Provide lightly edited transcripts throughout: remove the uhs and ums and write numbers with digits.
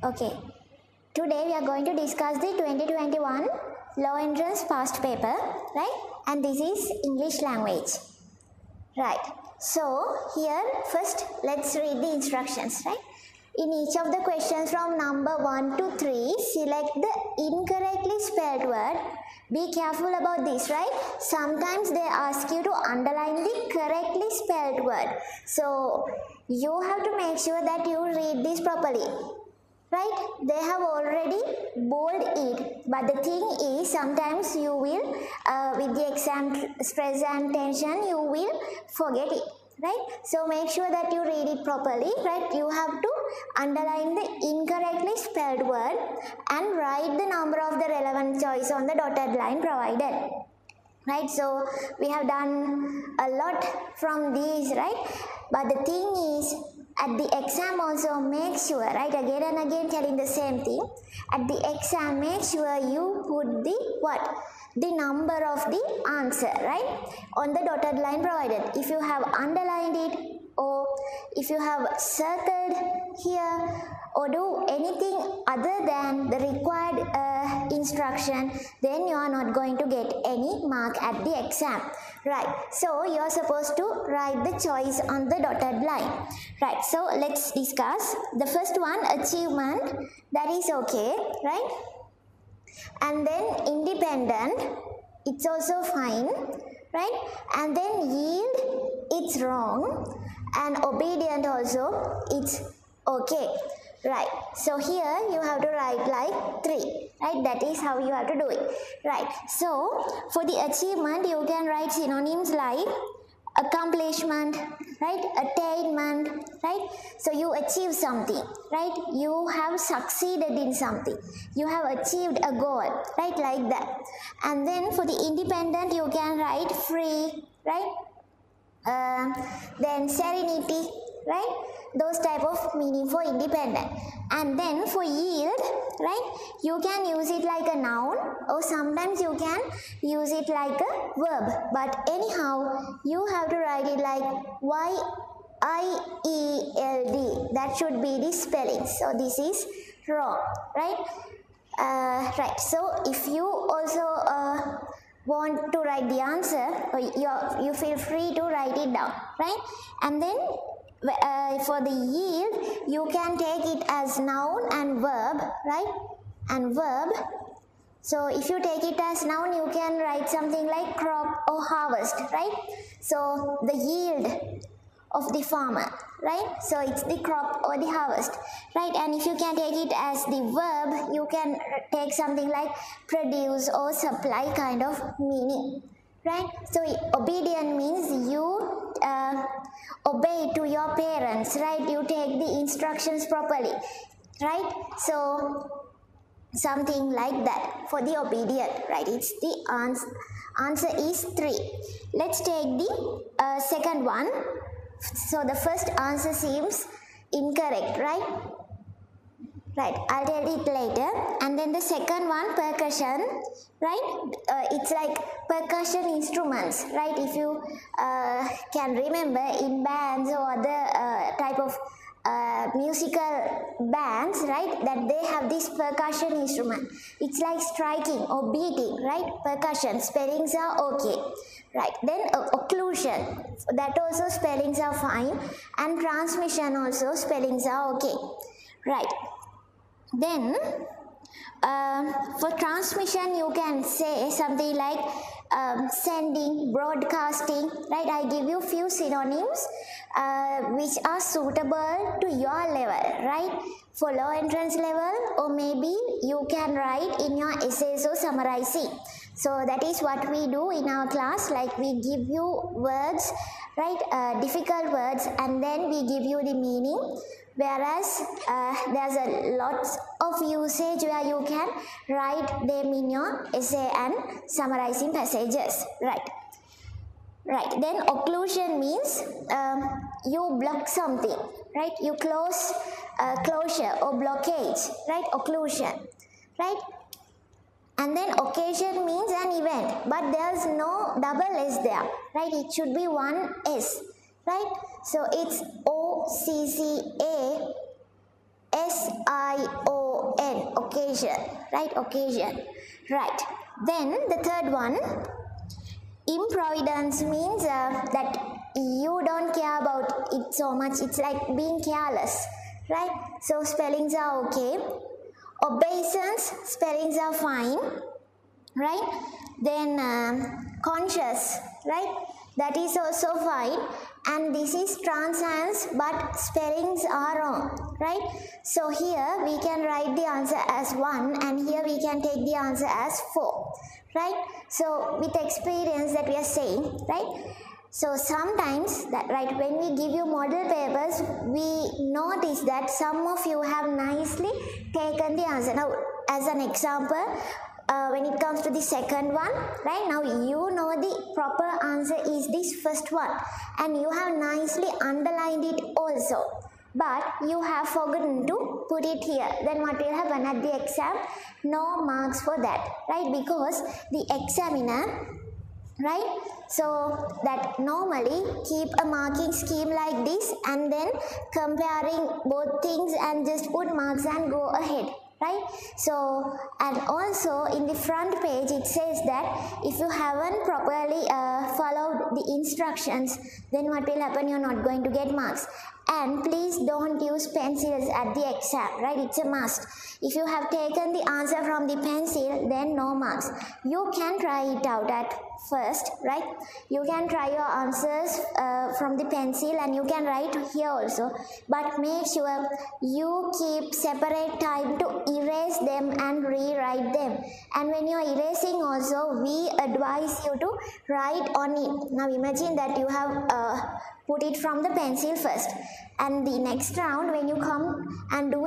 Okay, today we are going to discuss the 2021 Law Entrance past paper, right? And this is English language, right? So here first let's read the instructions, right? In each of the questions from number 1 to 3, select the incorrectly spelled word. Be careful about this, right? Sometimes they ask you to underline the correctly spelled word. So you have to make sure that you read this properly. Right? They have already bold it, but the thing is sometimes you will, with the exam stress and tension, you will forget it. Right? So make sure that you read it properly. Right? You have to underline the incorrectly spelled word and write the number of the relevant choice on the dotted line provided. Right? So we have done a lot from these, right? But the thing is, at the exam also make sure, right, again and again telling the same thing, at the exam make sure you put the what? The number of the answer, right, on the dotted line provided. If you have underlined it or if you have circled here or do anything other than the required instruction, then you are not going to get any mark at the exam, right? So you are supposed to write the choice on the dotted line, right? So let's discuss the first one, achievement. That is okay, right? And then independent, it's also fine, right? And then yield, it's wrong, and obedient also, it's okay, right? So here you have to write like 3, right? That is how you have to do it, right? So for the achievement you can write synonyms like accomplishment, right, attainment, right? So you achieve something, right? You have succeeded in something, you have achieved a goal, right, like that. And then for the independent you can write free, right, then serenity, right, those type of meaning for independent. And then for yield, right, you can use it like a noun or sometimes you can use it like a verb, but anyhow you have to write it like yield. That should be the spelling, so this is wrong, right? Right, so if you also want to write the answer, you feel free to write it down, right? And then for the yield you can take it as noun and verb, right, and verb. So if you take it as noun you can write something like crop or harvest, right? So the yield of the farmer, right? So it's the crop or the harvest, right? And if you can take it as the verb you can take something like produce or supply kind of meaning, right? So obedient means you obey to your parents, right? You take the instructions properly, right? So something like that for the obedient, right? It's the answer is 3. Let's take the second one. So the first answer seems incorrect, right? Right, I'll tell it later. And then the second one, percussion, right? It's like percussion instruments, right? If you can remember in bands or other type of musical bands, right, that they have this percussion instrument. It's like striking or beating, right? Percussion, spellings are okay, right? Then occlusion, that also spellings are fine, and transmission also spellings are okay, right? Then for transmission you can say something like sending, broadcasting, right? I give you few synonyms which are suitable to your level, right? For low entrance level, or maybe you can write in your essays or summarizing. So that is what we do in our class, like we give you words, right, difficult words, and then we give you the meaning. Whereas there's a lot of usage where you can write them in your essay and summarizing passages, right? Right, then occlusion means you block something, right? You close closure or blockage, right? Occlusion, right? And then occasion means an event, but there's no double S there, right? It should be one S, right? So it's OCCA S-I-O-N, occasion, right? Occasion, right? Then the third one, improvidence means that you don't care about it so much. It's like being careless, right? So spellings are okay. Obeisance, spellings are fine, right? Then conscious, right? That is also fine. And this is transience, but spellings are wrong, right? So here we can write the answer as 1 and here we can take the answer as 4, right? So with experience that we are saying, right? So sometimes that, right, when we give you model papers, we notice that some of you have nicely taken the answer. Now as an example, when it comes to the second one, right, now you know the proper answer is this first one and you have nicely underlined it also, but you have forgotten to put it here. Then what will happen at the exam? No marks for that, right? Because the examiner, right, so that normally keep a marking scheme like this and then comparing both things and just put marks and go ahead, right? So, and also in the front page it says that if you haven't properly followed the instructions, then what will happen? You're not going to get marks. And please don't use pencils at the exam, right? It's a must. If you have taken the answer from the pencil, then no marks. You can try it out at first, right? You can try your answers from the pencil and you can write here also, but make sure you keep separate time to erase them and rewrite them. And when you're erasing also, we advise you to write on it. Now imagine that you have put it from the pencil first, and the next round when you come and do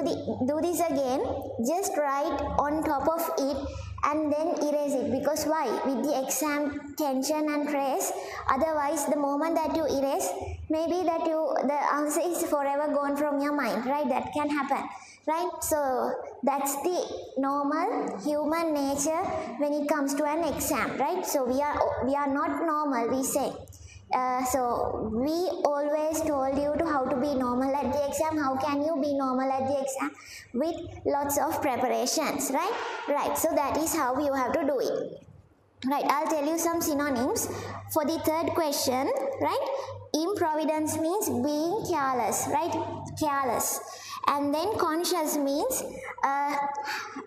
this again, just write on top of it and then erase it. Because why? With the exam tension and stress, otherwise the moment that you erase, maybe that the answer is forever gone from your mind, right? That can happen, right? So that's the normal human nature when it comes to an exam, right? So we are not normal, we say. So we always told you to how to be normal at the exam. How can you be normal at the exam? With lots of preparations, right? Right, so that is how you have to do it. Right, I'll tell you some synonyms for the third question, right? Improvidence means being careless, right? Careless. And then conscious means a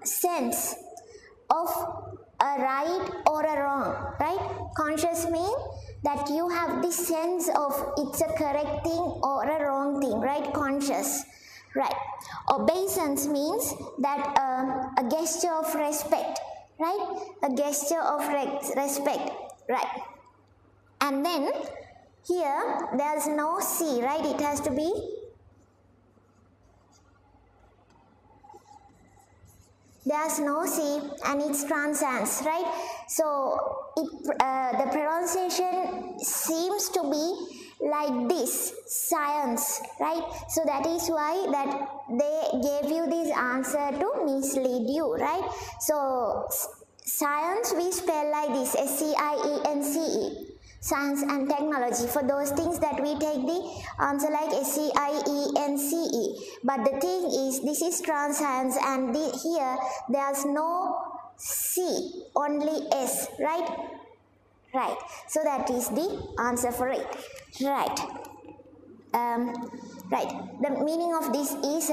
sense of a right or a wrong, right? Conscious means that you have the sense of it's a correct thing or a wrong thing, right? Conscious, right? Obeisance means that a gesture of respect, right? A gesture of respect, right? And then here there's no C, right? It has to be there's no C and it's transience, right? So the pronunciation seems to be like this, science, right? So that is why that they gave you this answer to mislead you, right? So science we spell like this, S-C-I-E-N-C-E. Science and technology. For those things that we take the answer like S-C-I-E-N-C-E. But the thing is, this is transience and here there's no C, only S, right? Right. So that is the answer for it. Right. Right. The meaning of this is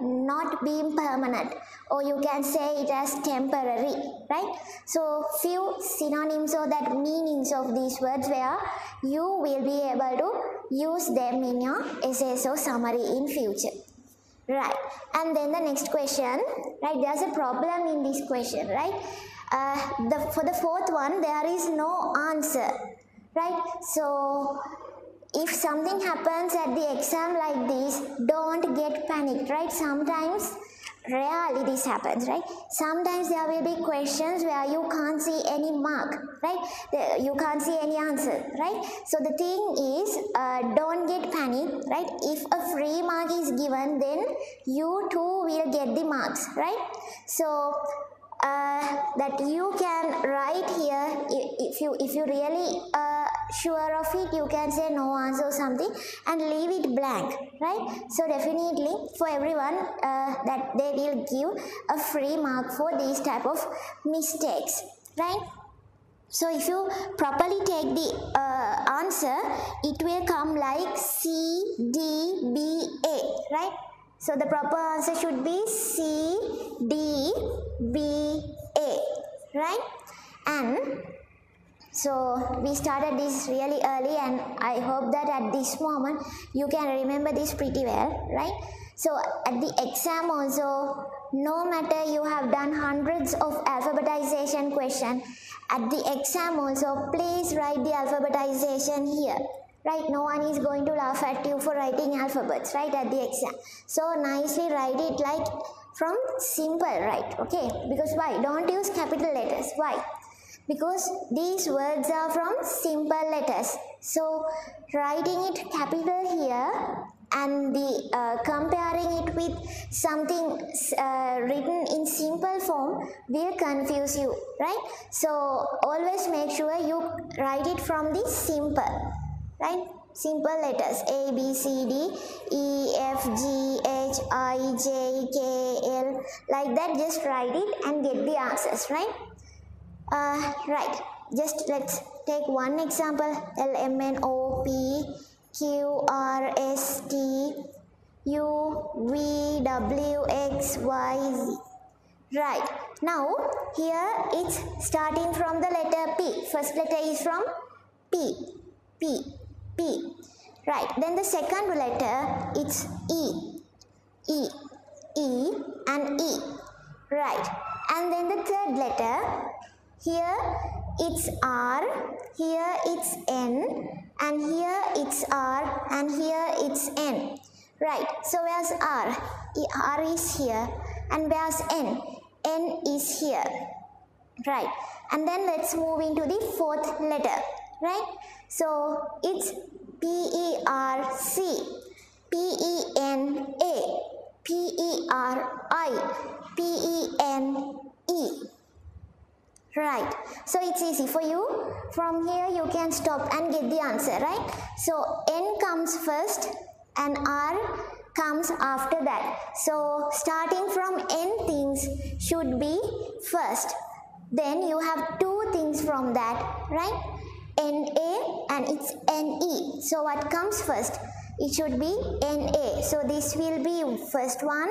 not being permanent, or you can say it as temporary, right? So few synonyms or that meanings of these words where you will be able to use them in your essays or summary in future. Right. And then the next question, right? There's a problem in this question, right? For the fourth one, there is no answer, right? So if something happens at the exam like this, don't get panicked, right? Sometimes, rarely this happens, right? Sometimes there will be questions where you can't see any mark, right? You can't see any answer, right? So the thing is, don't get panicked, right? If a free mark is given, then you too will get the marks, right? So that you can write here, if you really sure of it, you can say no answer or something and leave it blank, right? So definitely for everyone that they will give a free mark for these type of mistakes, right? So if you properly take the answer, it will come like C, D, B, A, right? So the proper answer should be C, D, B, A, right? And so we started this really early, and I hope that at this moment you can remember this pretty well, right? So at the exam also, no matter you have done hundreds of alphabetization questions, at the exam also, please write the alphabetization here, right? No one is going to laugh at you for writing alphabets, right, at the exam. So nicely write it like from simple, right? Okay, because why? Don't use capital letters. Why? Because these words are from simple letters. So writing it capital here and the comparing it with something written in simple form will confuse you, right? So always make sure you write it from the simple, right? Simple letters A, B, C, D, E, F, G, H, I, J, K, L, like that. Just write it and get the answers, right? Right, just let's take one example. L, M, N, O, P, Q, R, S, T, U, V, W, X, Y, Z. Right, now here it's starting from the letter P. First letter is from P, P, P. Right, then the second letter it's E, E, E and E. Right, and then the third letter, here it's R, here it's N, and here it's R, and here it's N. Right, so where's R? R is here, and where's N? N is here. Right, and then let's move into the fourth letter, right? So it's P-E-R-C, P-E-N-A, P-E-R-I, P-E-N-E. Right, so it's easy for you. From here you can stop and get the answer, right? So N comes first and R comes after that. So starting from N things should be first. Then you have two things from that, right? NA and it's NE. So what comes first? It should be NA. So this will be first one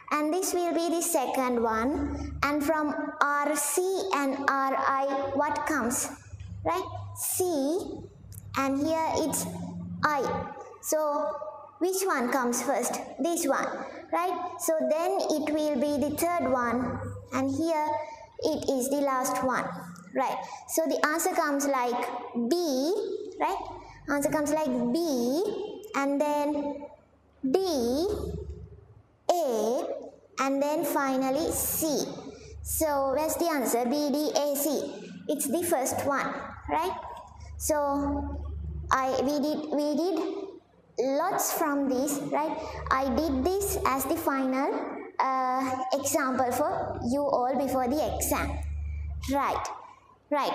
and this will be the second one. And from RC and RI, what comes? Right? C, and here it's I. So which one comes first? This one, right? So then it will be the third one, and here it is the last one, right? So the answer comes like B, right? Answer comes like B, and then D, A, and then finally C. So where's the answer? B, D, A, C. It's the first one, right? So we did lots from this, right? I did this as the final example for you all before the exam, right?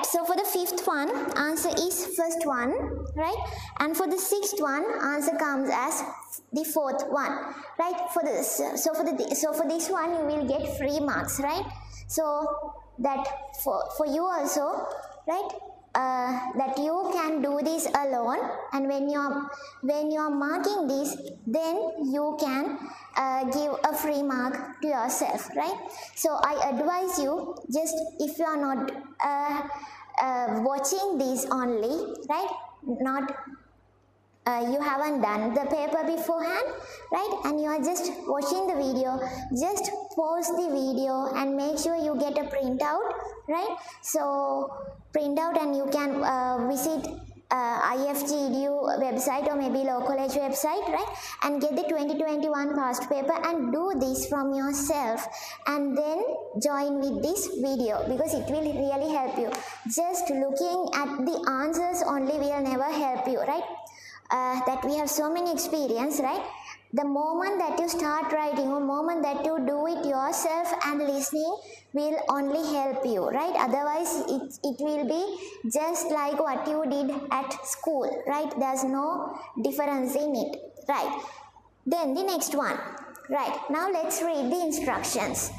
So for the fifth one, answer is first one, right? And for the sixth one, answer comes as the fourth one, right? For this, so for this one, you will get free marks, right? So that for you also, right? That you can do this alone, and when you're marking this, then you can give a free mark to yourself, right? So I advise you, just if you are not watching this only, right, not you haven't done the paper beforehand, right, and you are just watching the video, just pause the video and make sure you get a printout, right? So print out and you can visit IFGEDU website or maybe Law College website, right, and get the 2021 past paper and do this from yourself, and then join with this video, because it will really help you. Just looking at the answers only will never help you, right? That we have so many experience, right? The moment that you start writing, or moment that you do it yourself and listening will only help you, right? Otherwise it will be just like what you did at school, right? There's no difference in it, right? Then the next one, right? Now let's read the instructions.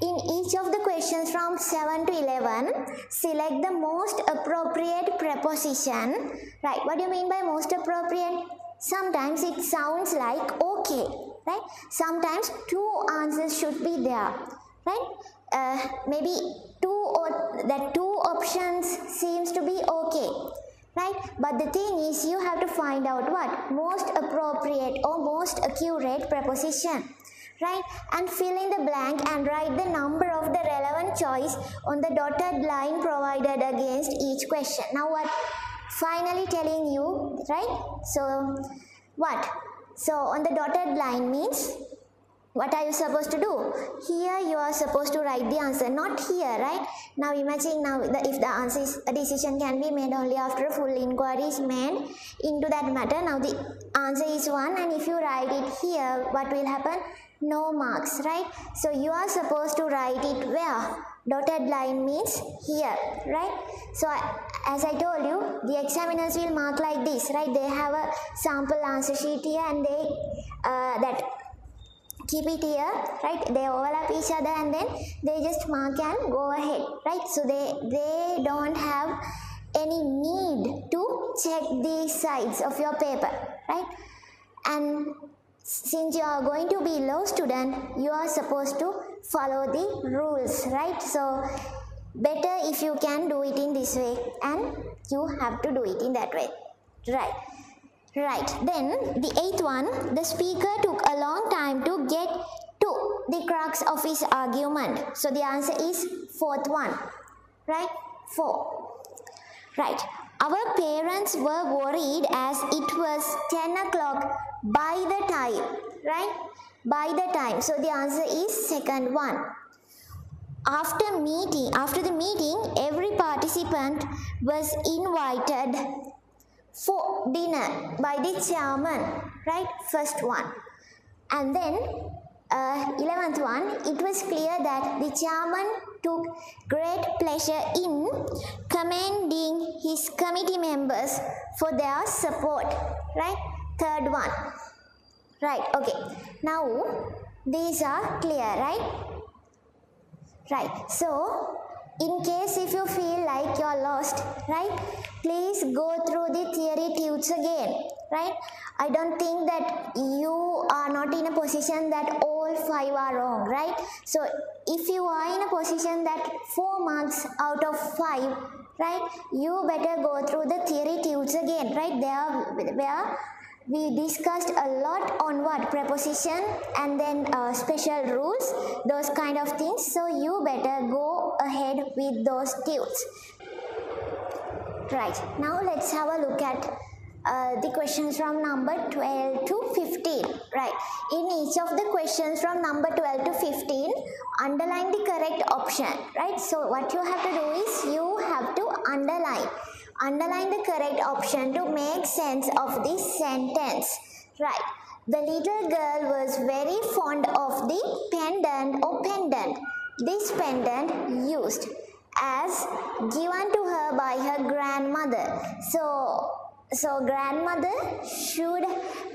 In each of the questions from 7 to 11, select the most appropriate preposition, right? What do you mean by most appropriate? Sometimes it sounds like okay, right? Sometimes two answers should be there, right? Maybe two options seems to be okay, right? But the thing is, you have to find out what most appropriate or most accurate preposition, right? And fill in the blank and write the number of the relevant choice on the dotted line provided against each question. Now what? Finally telling you, right? So what? So on the dotted line means, what are you supposed to do? Here you are supposed to write the answer, not here, right? Now imagine if the answer is, a decision can be made only after a full inquiry is made into that matter. Now the answer is 1, and if you write it here, what will happen? No marks, right? So you are supposed to write it where? Dotted line means here, right? So as I told you, the examiners will mark like this, right? They have a sample answer sheet here, and they keep it here, right? They overlap each other, and then they just mark and go ahead, right? So they don't have any need to check the sides of your paper, right? And since you are going to be law student, you are supposed to follow the rules, right? So better if you can do it in this way, and you have to do it in that way, right? Right. Then the 8th one, the speaker took a long time to get to the crux of his argument. So the answer is 4th one, right? 4. Right. Our parents were worried as it was 10 o'clock by the time, right? By the time. So the answer is 2nd one. After the meeting, every participant was invited for dinner by the chairman, right? 1st one. And then 11th one, it was clear that the chairman took great pleasure in commending his committee members for their support, right? 3rd one, right? Okay, now these are clear, right? Right. So in case if you feel like you're lost, right, please go through the theory tubes again, right? I don't think that you are not in a position that all 5 are wrong, right? So if you are in a position that 4 marks out of 5, right, you better go through the theory tubes again, right? There where we discussed a lot on what? Preposition, and then special rules, those kind of things. So you better go ahead with those tubes. Right, now let's have a look at the questions from number 12 to 15. Right, in each of the questions from number 12 to 15, underline the correct option. Right, so what you have to do is you have to underline the correct option to make sense of this sentence. Right, the little girl was very fond of the pendant or pendant. This pendant used as given to her by her grandmother. So grandmother should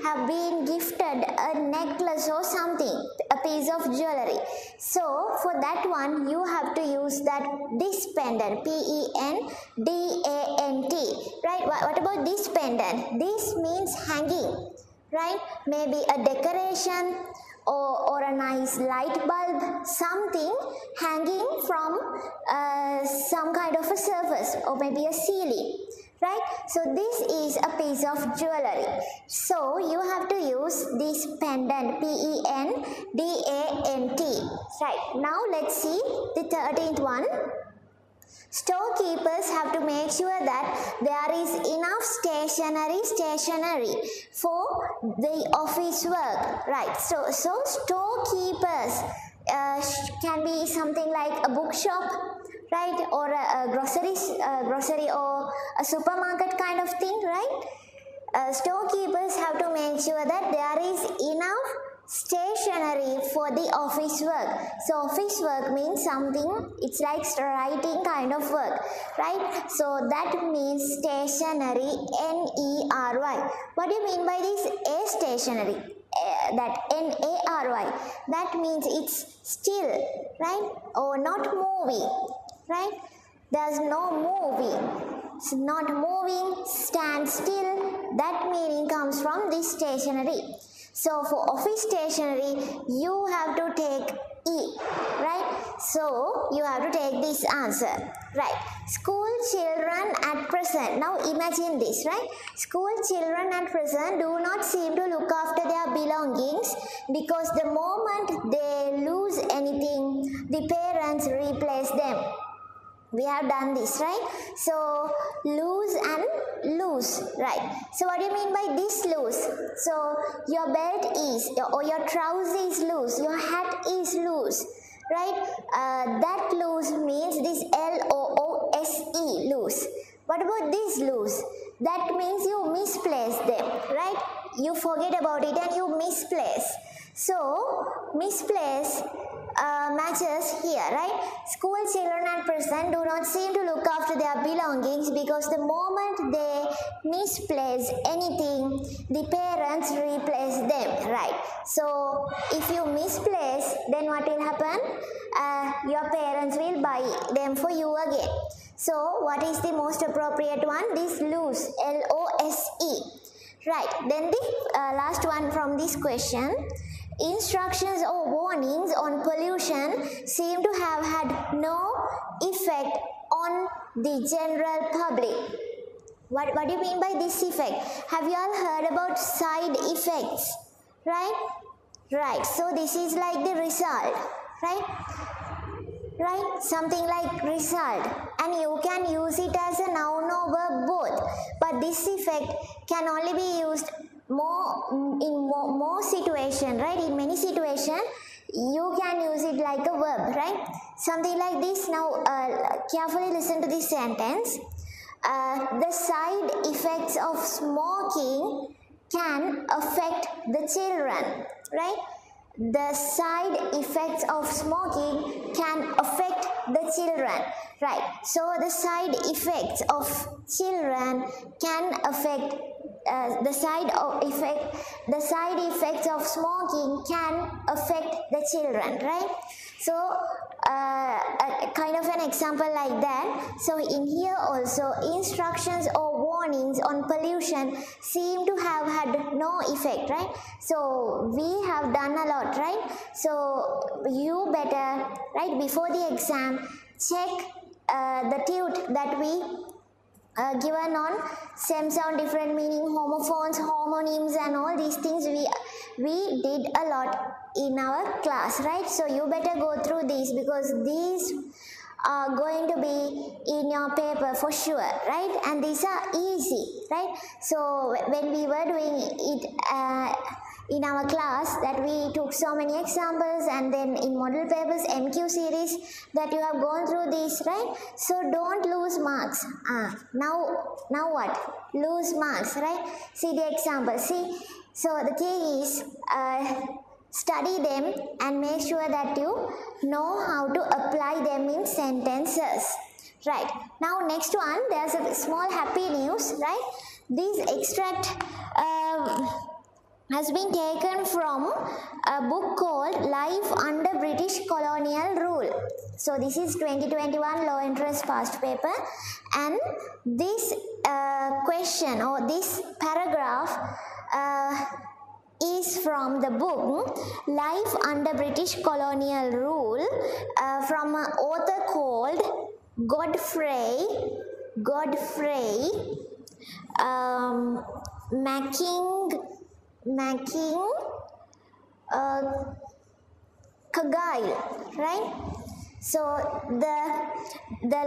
have been gifted a necklace or something, a piece of jewelry. So for that one you have to use that this pendant, pendant, right? What about this pendant? This means hanging, right? Maybe a decoration or a nice light bulb, something hanging from some kind of a surface, or maybe a ceiling, right? So this is a piece of jewelry. So you have to use this pendant, pendant, right? Now let's see the 13th one. Storekeepers have to make sure that there is enough stationery for the office work, right? So storekeepers can be something like a bookshop, right? Or a grocery or a supermarket kind of thing, right? storekeepers have to make sure that there is enough stationery for the office work. So office work means something, it's like writing kind of work, right? So that means stationery, N-E-R-Y. What do you mean by this A stationery? That N-A-R-Y, that means it's still, right? Or not moving, right? There's no moving. It's not moving, stand still. That meaning comes from this stationery. So for office stationery, you have to take E, right? So you have to take this answer, right? School children at present. Now imagine this, right? School children at present do not seem to look after their belongings because the moment they lose anything, the parents replace them. We have done this, right? So lose and lose, right? So what do you mean by this loose? So your belt is, or your trouser is loose, your hat is loose, right? That loose means this L-O-O-S-E, loose. What about this loose? That means you misplace them, right? You forget about it and you misplace. So misplace matches here, right? School children at present do not seem to look after their belongings because the moment they misplace anything, the parents replace them, right? So if you misplace, then what will happen? Your parents will buy them for you again. So what is the most appropriate one? This loose, L-O-S-E. Right, then the last one from this question. Instructions or warnings on pollution seem to have had no effect on the general public. What do you mean by this effect? Have you all heard about side effects? Right? Right, so this is like the result, right? Right, something like result, and you can use it as a noun or verb both, but this effect can only be used more situation, right? In many situations you can use it like a verb, right? Something like this. Now carefully listen to this sentence. The side effects of smoking can affect the children, right? The side effects of smoking can affect the children, right? So the side effects of children can affect the side effects of smoking can affect the children, right? So kind of an example like that. So in here also, instructions or warnings on pollution seem to have had no effect, right? So we have done a lot, right? So you better, right, before the exam, check the tute that we given on stem sound, different meaning, homophones, homonyms, and all these things we did a lot in our class, right? So you better go through these because these are going to be in your paper for sure, right? And these are easy, right? So when we were doing it in our class, that we took so many examples, and then in model papers, MQ series, that you have gone through this, right? So don't lose marks. Now what? Lose marks, right? See the example. See, so the thing is, study them and make sure that you know how to apply them in sentences. Right. Now next one, there's a small happy news, right? This extract has been taken from a book called Life Under British Colonial Rule. So this is 2021 Law Entrance past paper, and this question or this paragraph is from the book Life Under British Colonial Rule from an author called Godfrey Cargyle, right? So the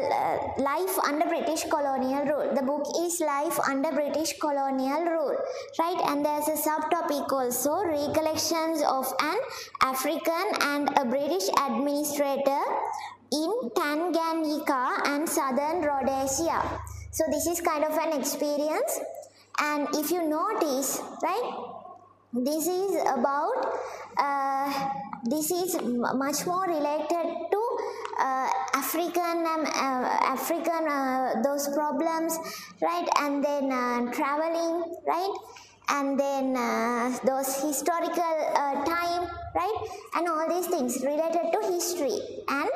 Life Under British Colonial Rule. The book is Life Under British Colonial Rule, right? And there's a subtopic also, Recollections of an African and a British Administrator in Tanganyika and Southern Rhodesia. So this is kind of an experience, And if you notice, right, this is about this is much more related to African those problems, right, and then traveling, right, and then those historical time, right, and all these things related to history, and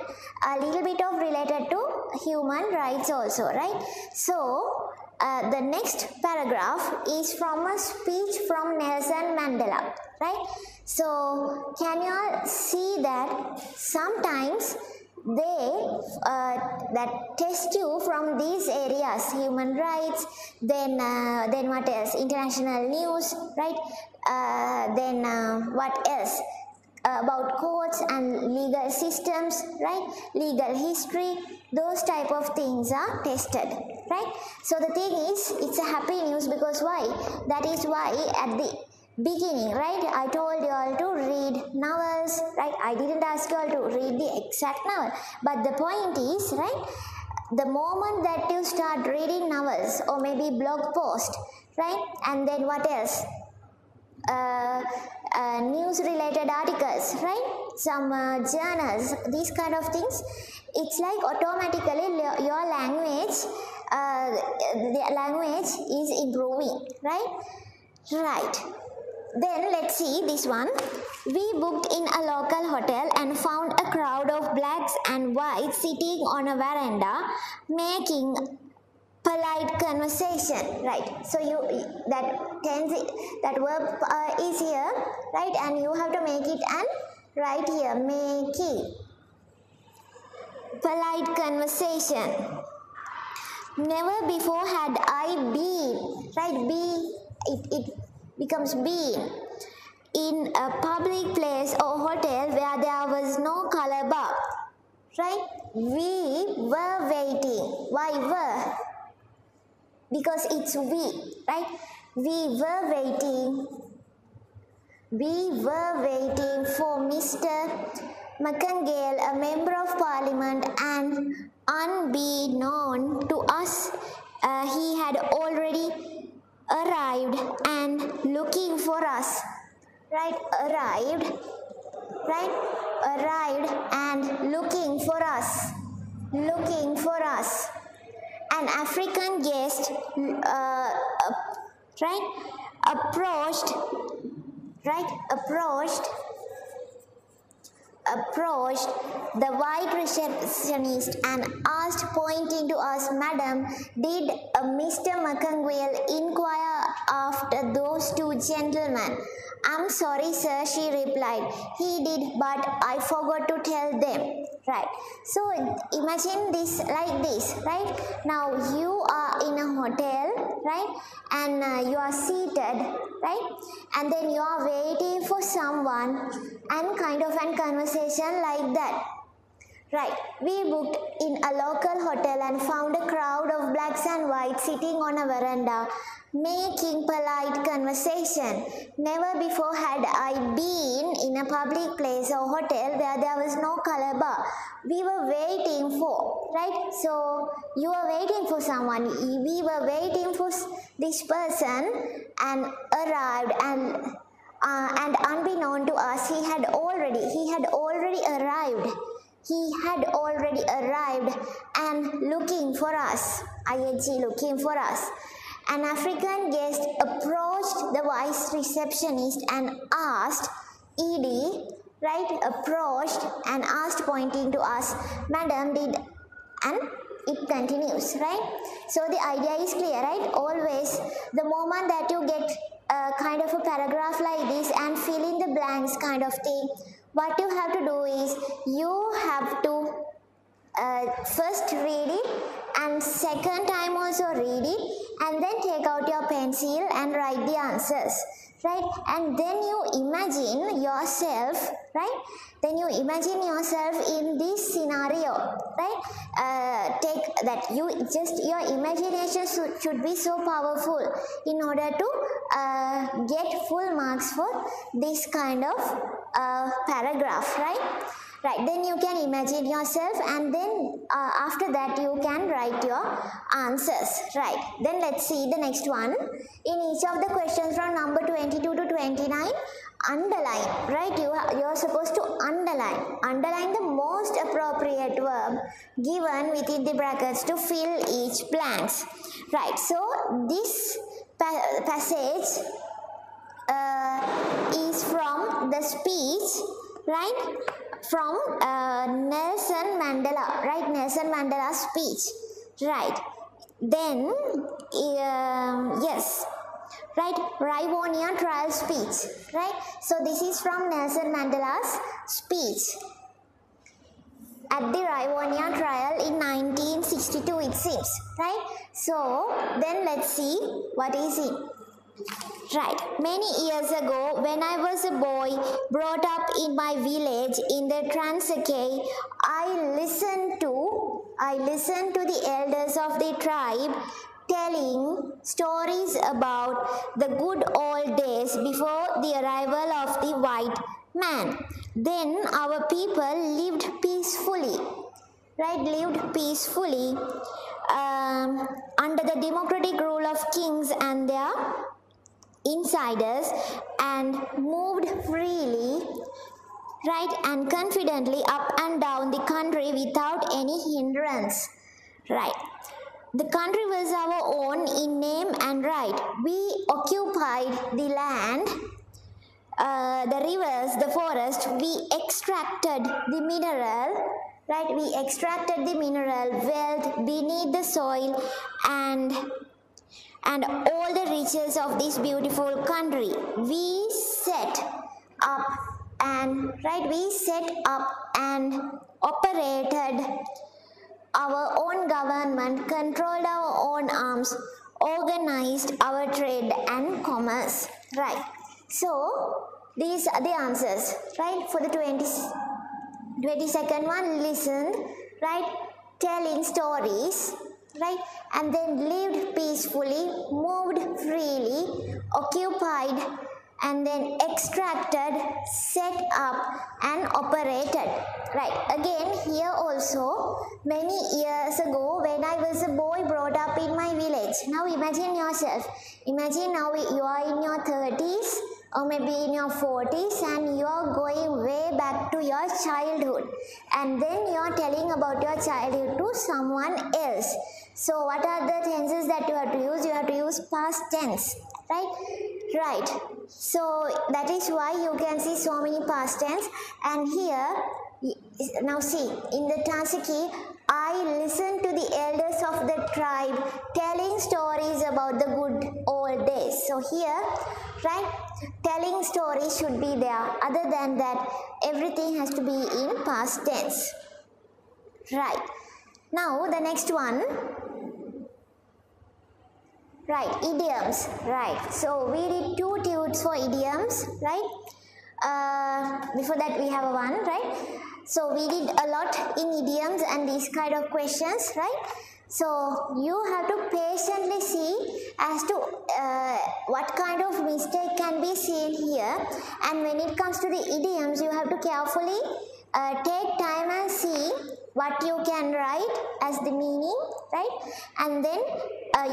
a little bit of related to human rights also, right. So the next paragraph is from a speech from Nelson Mandela, right. So can you all see that sometimes they that test you from these areas, human rights, then what else, international news, right, then what else, about courts and legal systems, right, legal history, those type of things are tested, right. So the thing is, it's a happy news, because why? That is why at the beginning, right, I told you all to read novels, right. I didn't ask you all to read the exact novel, but the point is, right, the moment that you start reading novels or maybe blog post, right, and then what else, news related articles, right, some journals, these kind of things, it's like automatically your language, the language is improving, right. Then let's see this one. We booked in a local hotel and found a crowd of blacks and whites sitting on a veranda making polite conversation, right. So that verb is here, right, and you have to make it and write here, making polite conversation. Never before had I been, right, it becomes been, in a public place or hotel where there was no color bar, right. We were waiting. Why were? Because it's we, right. We were waiting for Mr. McCongail, a member of parliament, and unbeknown to us, he had already arrived and looking for us, right, arrived and looking for us, an African guest, approached the white receptionist and asked, pointing to us, Madam, did Mr. McCongail inquire after those two gentlemen? I'm sorry, sir, she replied. He did, but I forgot to tell them. Right. So imagine this like this, right? Now you are in a hotel, right? And you are seated, right? And then you are waiting for someone and kind of a conversation like that. Right. We booked in a local hotel and found a crowd of blacks and whites sitting on a veranda, making polite conversation. Never before had I been in a public place or hotel where there was no color bar. We were waiting for, right? So you were waiting for someone. We were waiting for this person and arrived, and unbeknown to us, he had already arrived. He had already arrived and looking for us, ING, looking for us. An African guest approached the vice receptionist and asked, ED, right, approached and asked, pointing to us, Madam, did, and it continues, right? So the idea is clear, right? Always, the moment that you get a kind of a paragraph like this and fill in the blanks kind of thing, what you have to do is, you have to first read it and second time also read it, and then take out your pencil and write the answers, right? And then you imagine yourself, right? Then you imagine yourself in this scenario, right? Take that, your imagination should be so powerful in order to get full marks for this kind of paragraph, right? Right, then you can imagine yourself, and then after that you can write your answers. Right, then let's see the next one. In each of the questions from number 22 to 29, underline, right? You're supposed to underline the most appropriate verb given within the brackets to fill each blanks. Right, so this passage is from the speech, right, from Nelson Mandela, right, Nelson Mandela's speech, right. Then yes, right, Rivonia trial speech, right. So this is from Nelson Mandela's speech at the Rivonia trial in 1962, it seems, right. So then let's see what is it. Right, many years ago, when I was a boy brought up in my village in the Transkei, I listened to the elders of the tribe telling stories about the good old days before the arrival of the white man. Then our people lived peacefully, right? Under the democratic rule of kings and their insiders, and moved freely, right, and confidently up and down the country without any hindrance. Right, the country was our own in name and right. We occupied the land, the rivers, the forest. We extracted the mineral, right, we extracted the mineral wealth beneath the soil and all the riches of this beautiful country. We set up and operated our own government, controlled our own arms, organized our trade and commerce. Right. So these are the answers, right? For the 22nd one, listened, right, telling stories, right, and then lived peacefully, moved freely, occupied, and then extracted, set up, and operated. Right, again here also, many years ago when I was a boy brought up in my village. Now imagine yourself, imagine now you are in your 30s or maybe in your 40s and you are going way back to your childhood, and then you are telling about your childhood to someone else. So what are the tenses that you have to use? You have to use past tense, right? Right. So that is why you can see so many past tense. And here, now see, in the Transkei, I listened to the elders of the tribe telling stories about the good old days. So here, right, telling stories should be there. Other than that, everything has to be in past tense. Right. Now the next one. Right, idioms. Right. So we did 2 tudes for idioms, right? Before that we have one, right? So we did a lot in idioms and these kind of questions, right? So you have to patiently see as to what kind of mistake can be seen here, and when it comes to the idioms, you have to carefully take time and see what you can write as the meaning, right? And then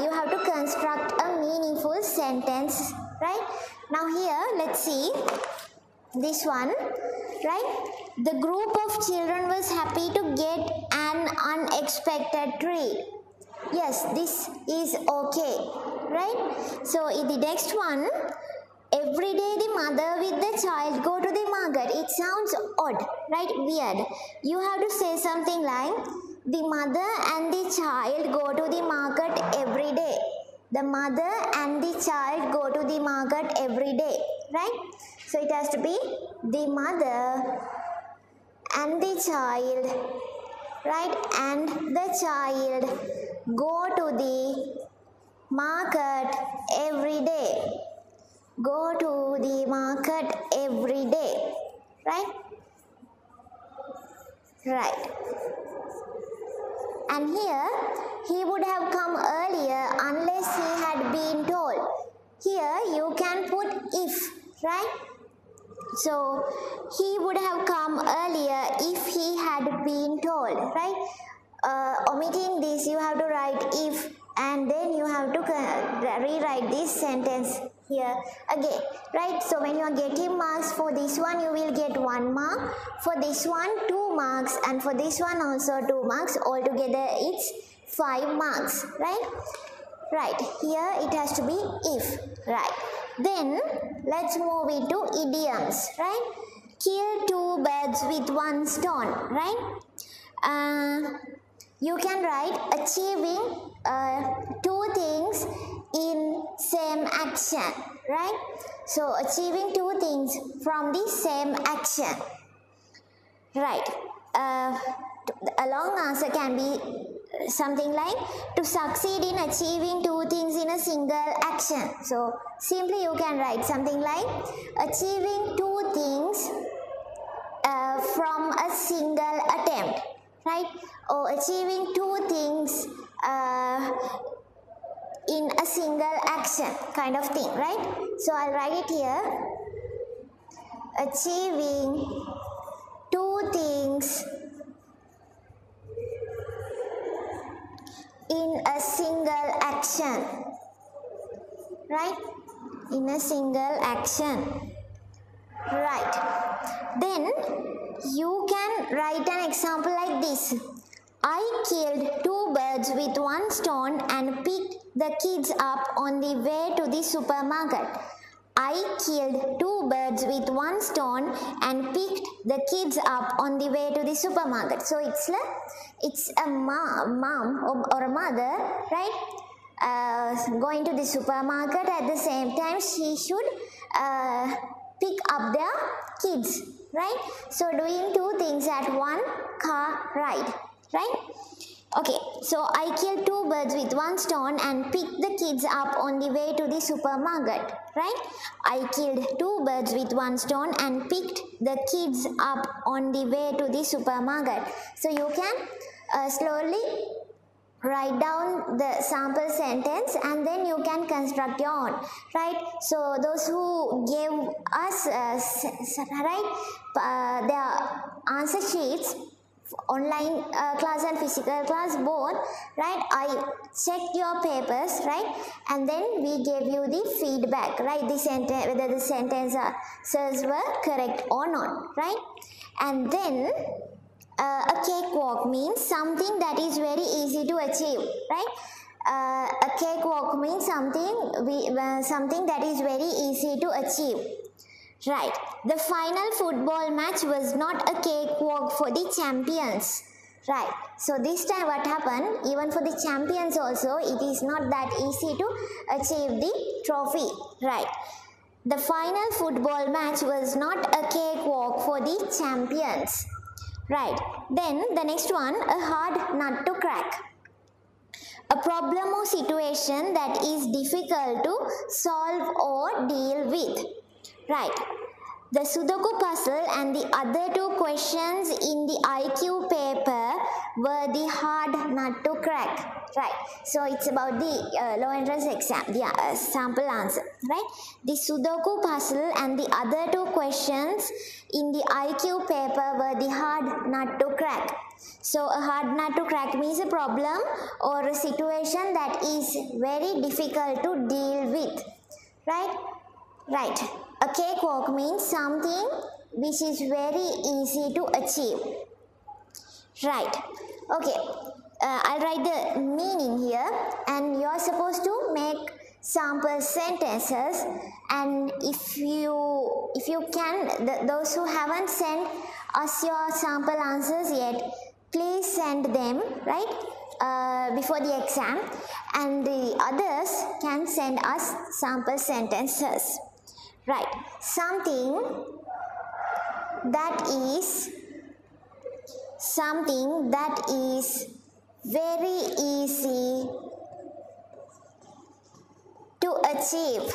you have to construct a meaningful sentence, right? Now here, let's see this one, right? The group of children was happy to get an unexpected treat. Yes, this is okay, right? So in the next one, every day the mother with the child go to the market. It sounds odd, right? Weird. You have to say something like, the mother and the child go to the market every day. The mother and the child go to the market every day, right? So it has to be the mother and the child, right? And the child go to the market every day. Go to the market every day, right? Right. And here, he would have come earlier unless he had been told. Here, you can put if, right? So he would have come earlier if he had been told, right? Omitting this, you have to write if, and then you have to rewrite this sentence here again, right? So when you are getting marks for this one, you will get 1 mark, for this one 2 marks, and for this one also 2 marks. Altogether it's 5 marks, right? Right, here it has to be if, right? Then let's move into idioms, right? Kill 2 birds with 1 stone, right? You can write achieving 2 things in same action, right? So achieving 2 things from the same action, right? A long answer can be something like to succeed in achieving 2 things in a single action. So simply you can write something like achieving 2 things from a single attempt, right? Or achieving 2 things in a single action kind of thing, right? So I'll write it here. Achieving 2 things in a single action, right? In a single action, right? Then you can write an example like this. I killed 2 birds with 1 stone and picked the kids up on the way to the supermarket. I killed 2 birds with 1 stone and picked the kids up on the way to the supermarket. So it's a mom or a mother, right? Going to the supermarket. At the same time, she should pick up their kids, right? So doing 2 things at one car ride, right? Okay, so I killed 2 birds with 1 stone and picked the kids up on the way to the supermarket, right? I killed 2 birds with 1 stone and picked the kids up on the way to the supermarket. So you can slowly write down the sample sentence and then you can construct your own, right? So those who gave us their answer sheets, online class and physical class both, right? I checked your papers, right? And then we gave you the feedback, right? The sentence, whether the sentences were correct or not, right? And then a cakewalk means something that is very easy to achieve, right? A cakewalk means something that is very easy to achieve. Right. The final football match was not a cakewalk for the champions. Right. So this time what happened, even for the champions also, it is not that easy to achieve the trophy. Right. The final football match was not a cakewalk for the champions. Right. Then the next one, a hard nut to crack. A problem or situation that is difficult to solve or deal with. Right. The Sudoku puzzle and the other 2 questions in the IQ paper were the hard nut to crack. Right. So it's about the low entrance exam, the sample answer. Right. The Sudoku puzzle and the other 2 questions in the IQ paper were the hard nut to crack. So a hard nut to crack means a problem or a situation that is very difficult to deal with. Right. Right. A cakewalk means something which is very easy to achieve. Right. Okay. I'll write the meaning here and you're supposed to make sample sentences, and if you can, those who haven't sent us your sample answers yet, please send them, right, before the exam, and the others can send us sample sentences. Right, something that is very easy to achieve.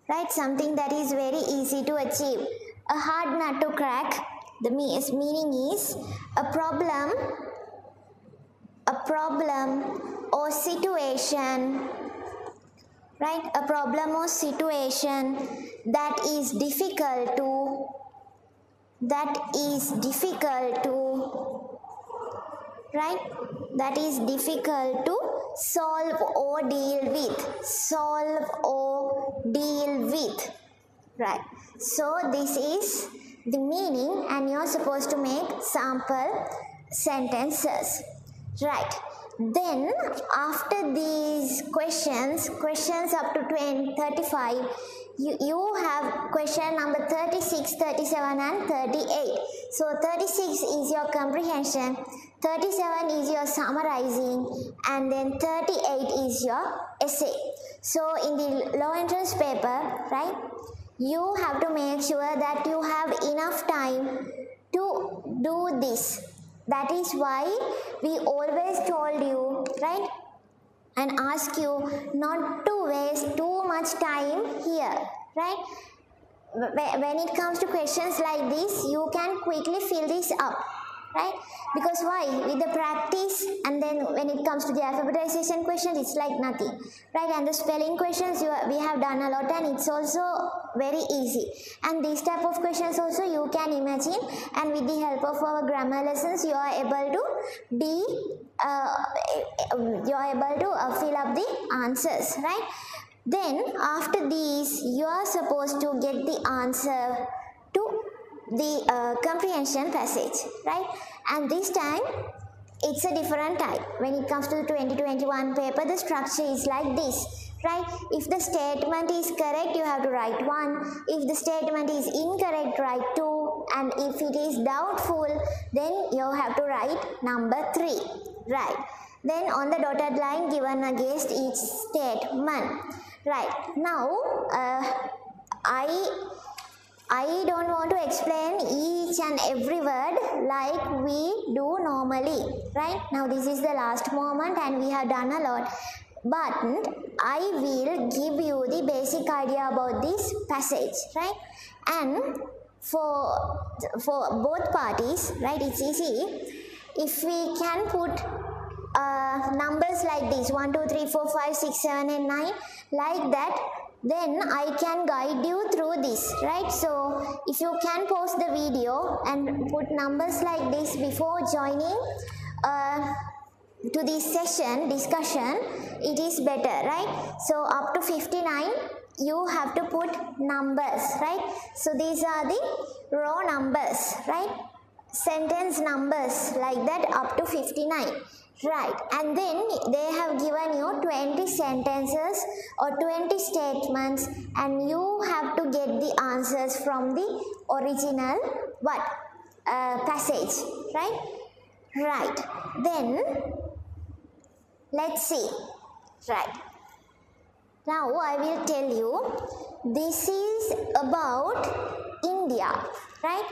Right, something that is very easy to achieve. A hard nut to crack, the meaning is a problem or situation right? A problem or situation that is difficult to right, that is difficult to solve or deal with, right? So this is the meaning, and you're supposed to make sample sentences, right? Then after these questions up to 35, you have question number 36, 37 and 38. So 36 is your comprehension, 37 is your summarizing, and then 38 is your essay. So in the low entrance paper, right, you have to make sure that you have enough time to do this. That is why we always told you, right, and ask you not to waste too much time here, right? When it comes to questions like this, you can quickly fill this up, right? Because why? With the practice, and then when it comes to the alphabetization questions, it's like nothing, right? And the spelling questions, we have done a lot, and it's also very easy. And these type of questions also you can imagine, and with the help of our grammar lessons, you are able to fill up the answers, right? Then after these, you are supposed to get the answer to the comprehension passage, right? And this time it's a different type. When it comes to the 2021 paper, the structure is like this, right? If the statement is correct, you have to write 1. If the statement is incorrect, write 2. And if it is doubtful, then you have to write number 3, right? Then on the dotted line given against each statement, right? Now I don't want to explain each and every word like we do normally, right? Now this is the last moment and we have done a lot, but I will give you the basic idea about this passage, right? And for both parties, right, it's easy. If we can put numbers like this, 1, 2, 3, 4, 5, 6, 7 and 9, like that, then I can guide you through this, right? So if you can pause the video and put numbers like this before joining to this discussion, it is better, right? So up to 59 you have to put numbers, right? So these are the row numbers, right? Sentence numbers like that up to 59. Right, and then they have given you 20 sentences or 20 statements, and you have to get the answers from the original passage, right? Right, then let's see. Right, now I will tell you, this is about India, right?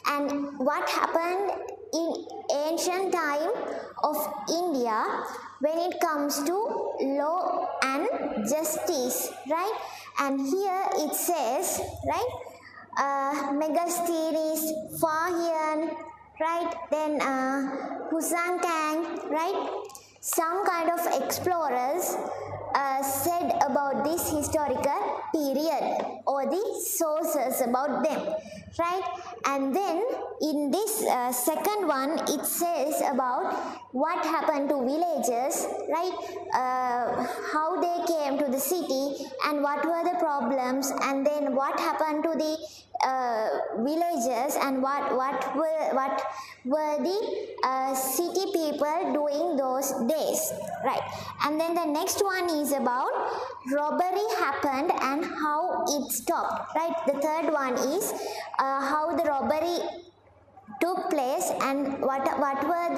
And what happened in ancient time of India when it comes to law and justice, right? And here it says, right, Megasthenes, Fahian, right, then Husang Tang, right, some kind of explorers said about this historical period or the sources about them, right? And then in this second one, it says about what happened to villagers, right? How they came to the city and what were the problems, and then what happened to the villagers and what were the city people doing those days, right? And then the next one is about robbery happened and how it stopped, right? The third one is how the robbery took place and what were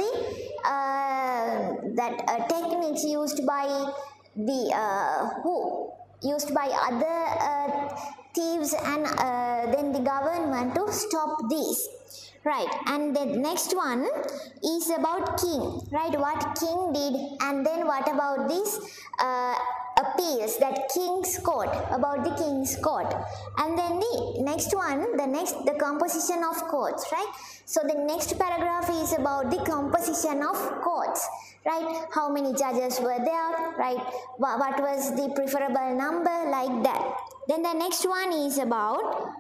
the techniques used by the used by other thieves and then the government to stop these, right? And the next one is about king, right? What king did, and then what about this appeals, that king's court, about the king's court. And then the next one, the composition of courts, right? So the next paragraph is about the composition of courts, right? How many judges were there, right? What was the preferable number, like that. Then the next one is about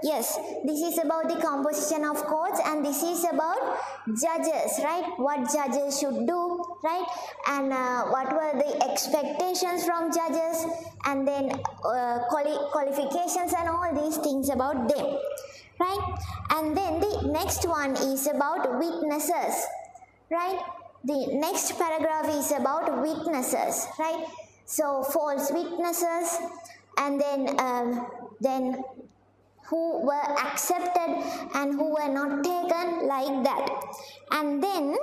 yes, this is about the composition of courts, and this is about judges, right? What judges should do, right? And what were the expectations from judges, and then qualifications and all these things about them, right? And then the next one is about witnesses, right? The next paragraph is about witnesses, right? So false witnesses, and then who were accepted and who were not taken, like that. And then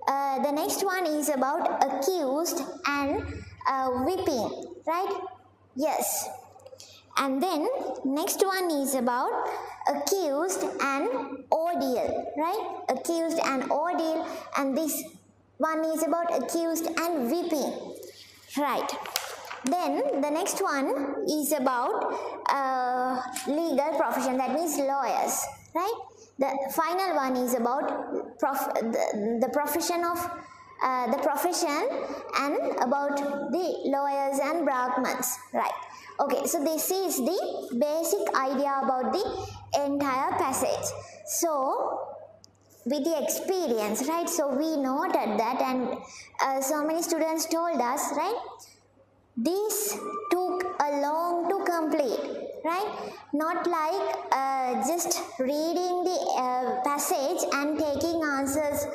the next one is about accused and whipping, right? Yes. And then next one is about accused and ordeal, right? Accused and ordeal, and this one is about accused and whipping, right? Then the next one is about legal profession, that means lawyers, right? The final one is about the profession of the profession, and about the lawyers and brahmans, right? Okay, so this is the basic idea about the entire passage. So with the experience, right? So we noted that, and so many students told us, right? This took a long to complete, right? Not like just reading the passage and taking answers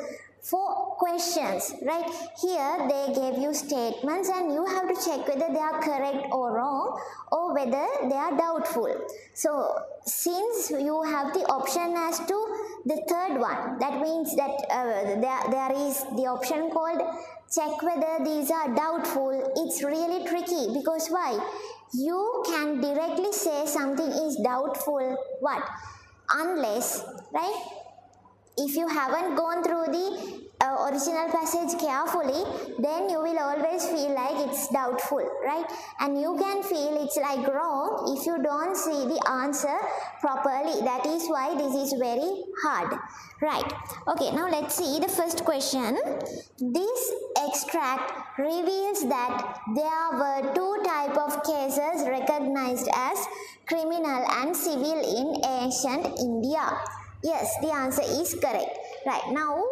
for questions, right? Here they gave you statements and you have to check whether they are correct or wrong, or whether they are doubtful. So since you have the option as to the third one, that means that there is the option called check whether these are doubtful. It's really tricky, because why? You can directly say something is doubtful, what? Unless, right? If you haven't gone through the original passage carefully, then you will always feel like it's doubtful, right? And you can feel it's like wrong if you don't see the answer properly. That is why this is very hard, right? Okay, now let's see the first question. This extract reveals that there were two types of cases recognized as criminal and civil in ancient India. Yes, the answer is correct. Right, now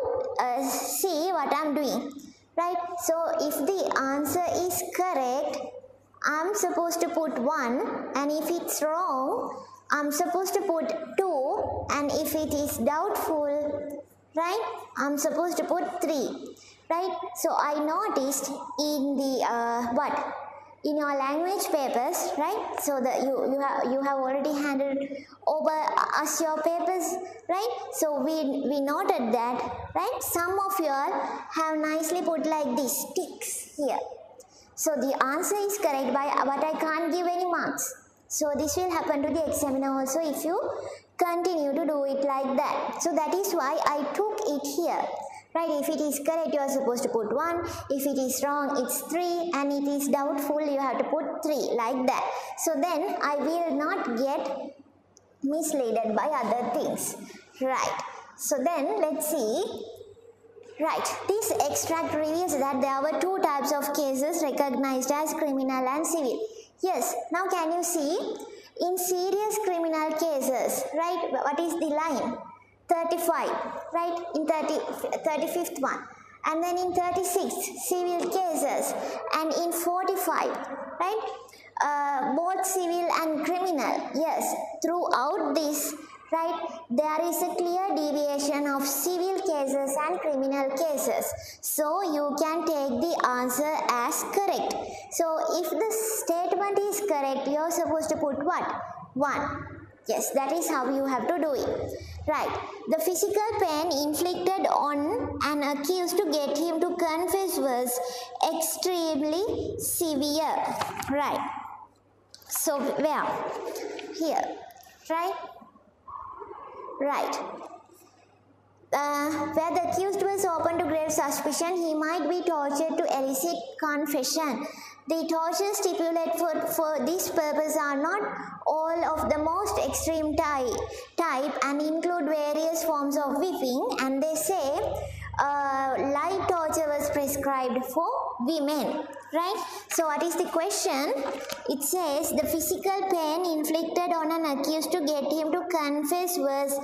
see what I'm doing. Right, so if the answer is correct, I'm supposed to put 1, and if it's wrong, I'm supposed to put 2, and if it is doubtful, right, I'm supposed to put 3. Right, so I noticed in the in your language papers, right? So that you have already handed over us your papers, right? So we noted that, right? Some of you all have nicely put like this ticks here. So the answer is correct, but I can't give any marks. So this will happen to the examiner also if you continue to do it like that. So that is why I took it here. Right, if it is correct, you are supposed to put 1. If it is wrong, it's 3. And it is doubtful, you have to put 3, like that. So then I will not get misled by other things. Right. So then let's see. Right, this extract reveals that there were two types of cases recognized as criminal and civil. Yes, now can you see? In serious criminal cases, right, what is the line? 35, right, in 35th one, and then in 36th, civil cases, and in 45, right, both civil and criminal. Yes, throughout this, right, there is a clear deviation of civil cases and criminal cases. So you can take the answer as correct. So if the statement is correct, you are supposed to put what? 1. Yes, that is how you have to do it. Right. The physical pain inflicted on an accused to get him to confess was extremely severe. Right. So where? Here. Right. Right. where the accused was open to grave suspicion, he might be tortured to elicit confession. The tortures stipulated for this purpose are not all of the most extreme type and include various forms of whipping, and they say light torture was prescribed for women, right? So what is the question? It says the physical pain inflicted on an accused to get him to confess was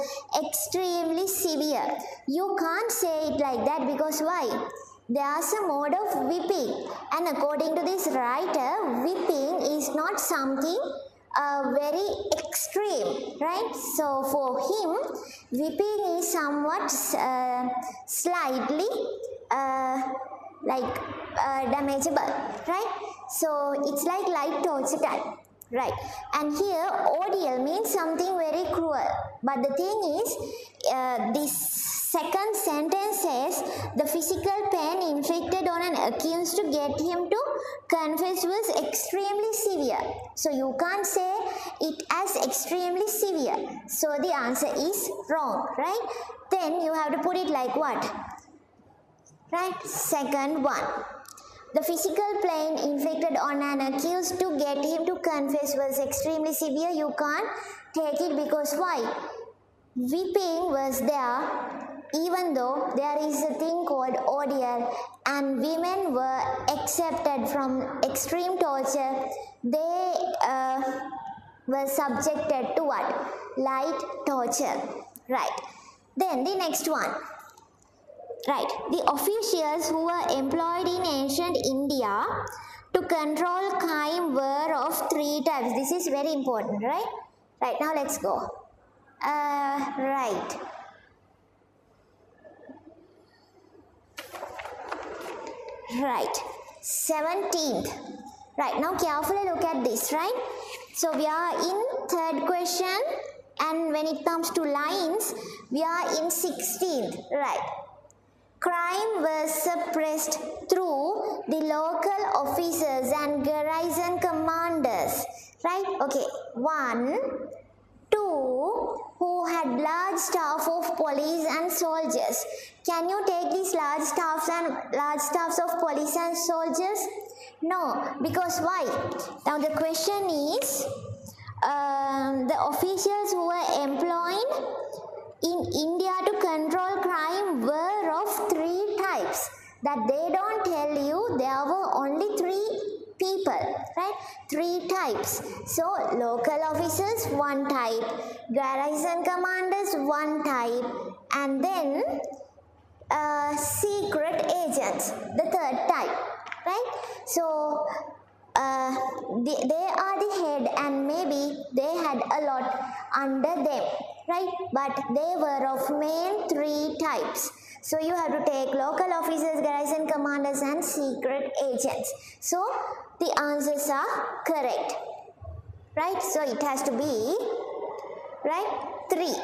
extremely severe. You can't say it like that, because why? There's a mode of whipping, and according to this writer, whipping is not something very extreme, right? So for him, whipping is somewhat slightly damageable, right? So it's like light torture type, right? And here ordeal means something very cruel, but the thing is, this second sentence says the physical pain inflicted on an accused to get him to confess was extremely severe. So you can't say it as extremely severe. So the answer is wrong, right? Then you have to put it like what? Right? Second one. The physical pain inflicted on an accused to get him to confess was extremely severe. You can't take it, because why? Whipping was there, even though there is a thing called ordeal, and women were accepted from extreme torture. They were subjected to what? Light torture, right? Then the next one. Right, the officials who were employed in ancient India to control crime were of three types. This is very important, right? Right, now let's go. Right. Right, 17th. Right, now carefully look at this, right? So we are in third question, and when it comes to lines, we are in 16th, right? Crime was suppressed through the local officers and garrison commanders, right? Okay, 1, 2, who had large staff of police and soldiers. Can you take these large staffs of police and soldiers? No, because why? Now the question is, the officials who were employed in India to control crime were of three types. That they don't tell you, there were only 3 people, right? 3 types. So local officers, 1 type, garrison commanders, 1 type, and then secret agents, the 3rd type, right? So they are the head, and maybe they had a lot under them, right? But they were of main 3 types. So you have to take local officers, garrison commanders, and secret agents. So the answers are correct, right? So it has to be, right, 3.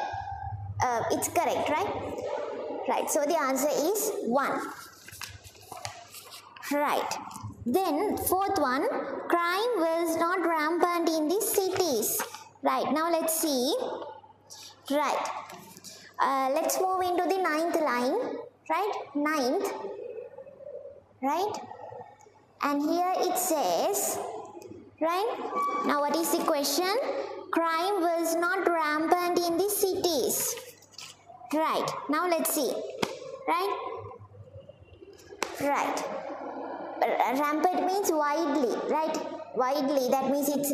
It's correct, right? Right, so the answer is 1. Right. Then 4th one, crime was not rampant in the cities. Right, now let's see. Right, let's move into the 9th line, right? 9th, right? And here it says, right? Now what is the question? Crime was not rampant in the cities. Right, now let's see, right? Right. Rampant means widely, right? Widely, that means it's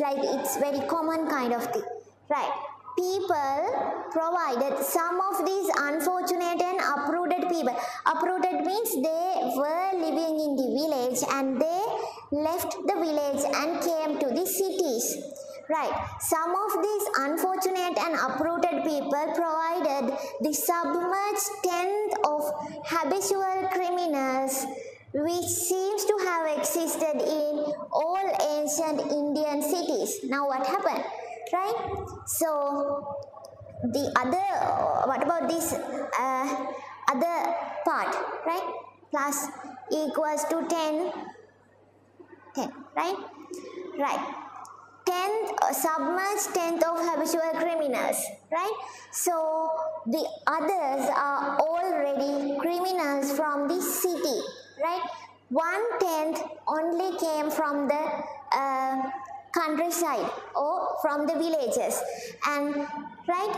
very common kind of thing, right? People provided some of these unfortunate and uprooted people. Uprooted means they were living in the village and they left the village and came to the cities. Right, some of these unfortunate and uprooted people provided the submerged tenth of habitual criminals, which seems to have existed in all ancient Indian cities. Now what happened? Right? So the other, what about this other part, right? Plus equals to 10, right? Right. Tenth, submerged tenth of habitual criminals, right? So the others are already criminals from the city, right? 1/10 only came from the countryside or from the villages, and right,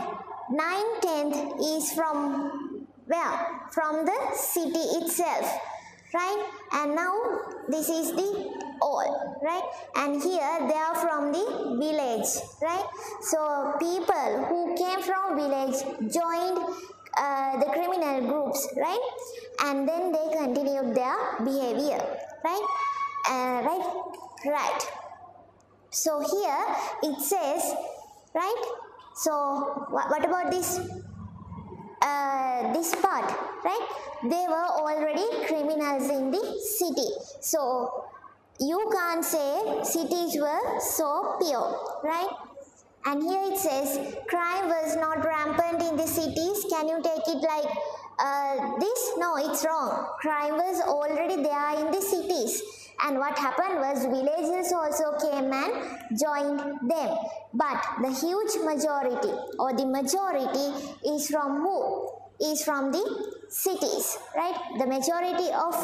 9/10 is from where? From the city itself, right? And now this is the all, right? And here they are from the village, right? So people who came from village joined the criminal groups, right? And then they continued their behavior, right? Right. So here it says, right? So what about this part, right? They were already criminals in the city, so you can't say cities were so pure, right? And here it says crime was not rampant in the cities. Can you take it like this? No, it's wrong. Crime was already there in the cities, and what happened was villages also came and joined them. But the huge majority, or the majority, is from who? Is from the cities, right? The majority of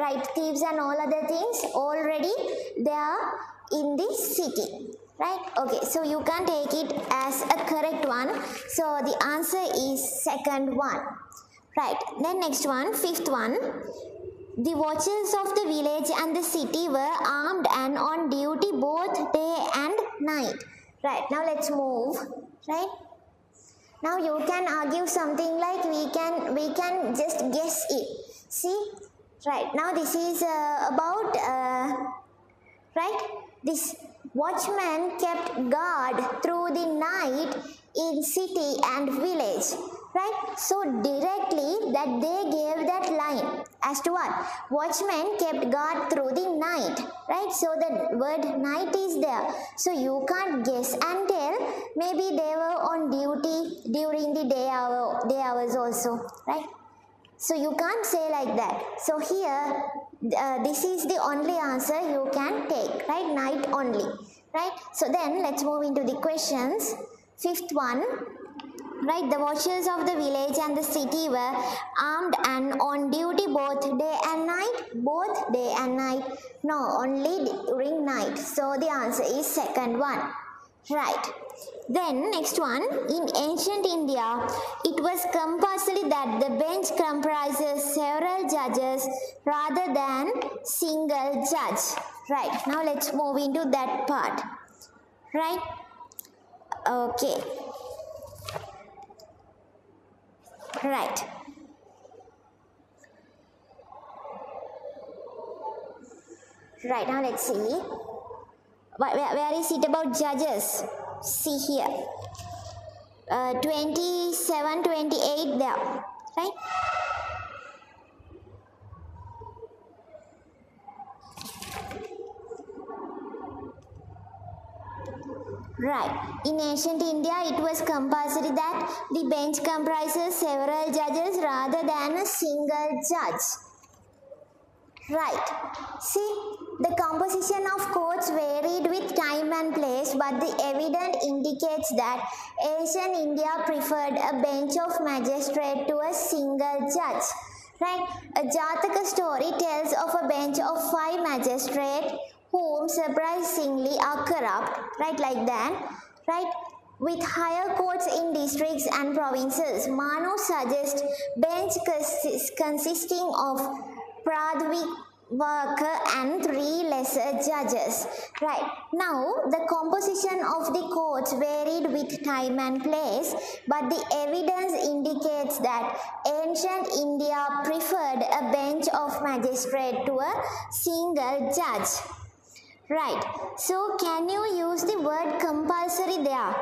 right, thieves and all other things already they are in the city, right? Okay, so you can take it as a correct one. So the answer is second one, right? Then next one, fifth one. The watchers of the village and the city were armed and on duty both day and night. Right, now let's move, right? Now you can argue something like we can just guess it. See, right, now this is about right, this watchman kept guard through the night in city and village, right? So directly that they gave that line as to what? Watchman kept guard through the night, right? So the word night is there, so you can't guess and tell. Maybe they were on duty during the day hours also, right? So you can't say like that. So here this is the only answer you can take, right? Night only, right? So then let's move into the questions. Fifth one, right? The watchers of the village and the city were armed and on duty both day and night. Both day and night? No, only during night. So the answer is second one, right? Then next one, in ancient India, it was compulsory that the bench comprises several judges rather than single judge. Right, now let's move into that part, right? Okay, right. Right, now let's see. Where is it about judges? See here. 27, 28 there, right? Right. In ancient India, it was compulsory that the bench comprises several judges rather than a single judge. Right. See, the composition of courts varied with time and place, but the evidence indicates that ancient India preferred a bench of magistrates to a single judge. Right. A Jataka story tells of a bench of 5 magistrates whom surprisingly are corrupt, right, like that, right, with higher courts in districts and provinces. Manu suggests bench consisting of Pradvika and 3 lesser judges. Right, now the composition of the courts varied with time and place, but the evidence indicates that ancient India preferred a bench of magistrates to a single judge. Right, so can you use the word compulsory there?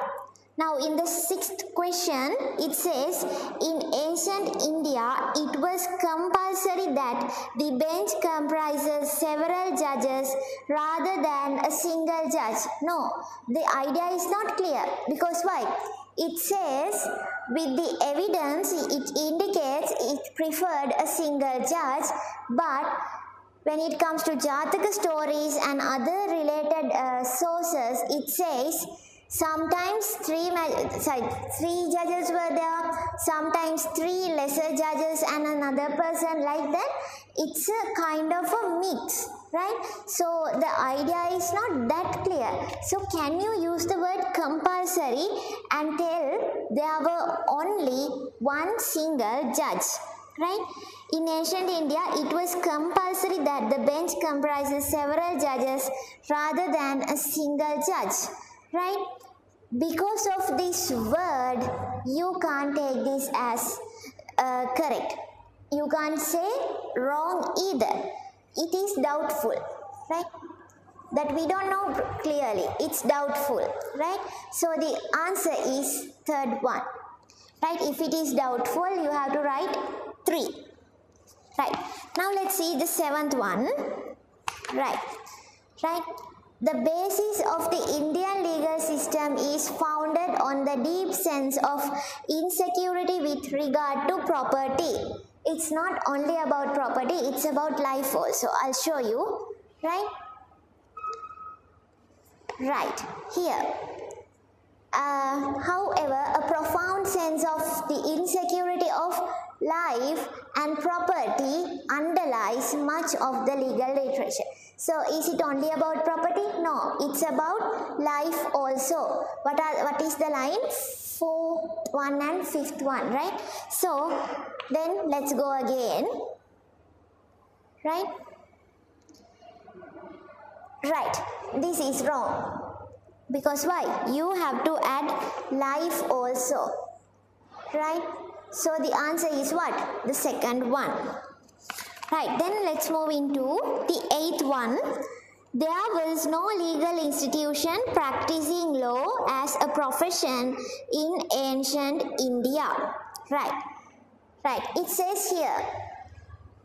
Now in the 6th question, it says, in ancient India, it was compulsory that the bench comprises several judges rather than a single judge. No, the idea is not clear, because why? It says, with the evidence, it indicates it preferred a single judge, but when it comes to Jataka stories and other related sources, it says Sometimes three judges were there, sometimes three lesser judges and another person, like that. It's a kind of a mix, right? So the idea is not that clear. So can you use the word compulsory and tell there were only one single judge, right? In ancient India, it was compulsory that the bench comprises several judges rather than a single judge, right? Because of this word, you can't take this as correct. You can't say wrong either. It is doubtful, right? That we don't know clearly. It's doubtful, right? So the answer is third one, right? If it is doubtful, you have to write 3, right? Now let's see the 7th one, right? The basis of the Indian legal system is founded on the deep sense of insecurity with regard to property. It's not only about property, it's about life also. I'll show you, right? Right, here. However, a profound sense of the insecurity of life and property underlies much of the legal literature. So, is it only about property? No, it's about life also. What is the line? 4th one and 5th one, right? So, then let's go again, right? Right, this is wrong. Because why? You have to add life also, right? So the answer is what? The 2nd one. Right, then let's move into the 8th one. There was no legal institution practicing law as a profession in ancient India. Right, it says here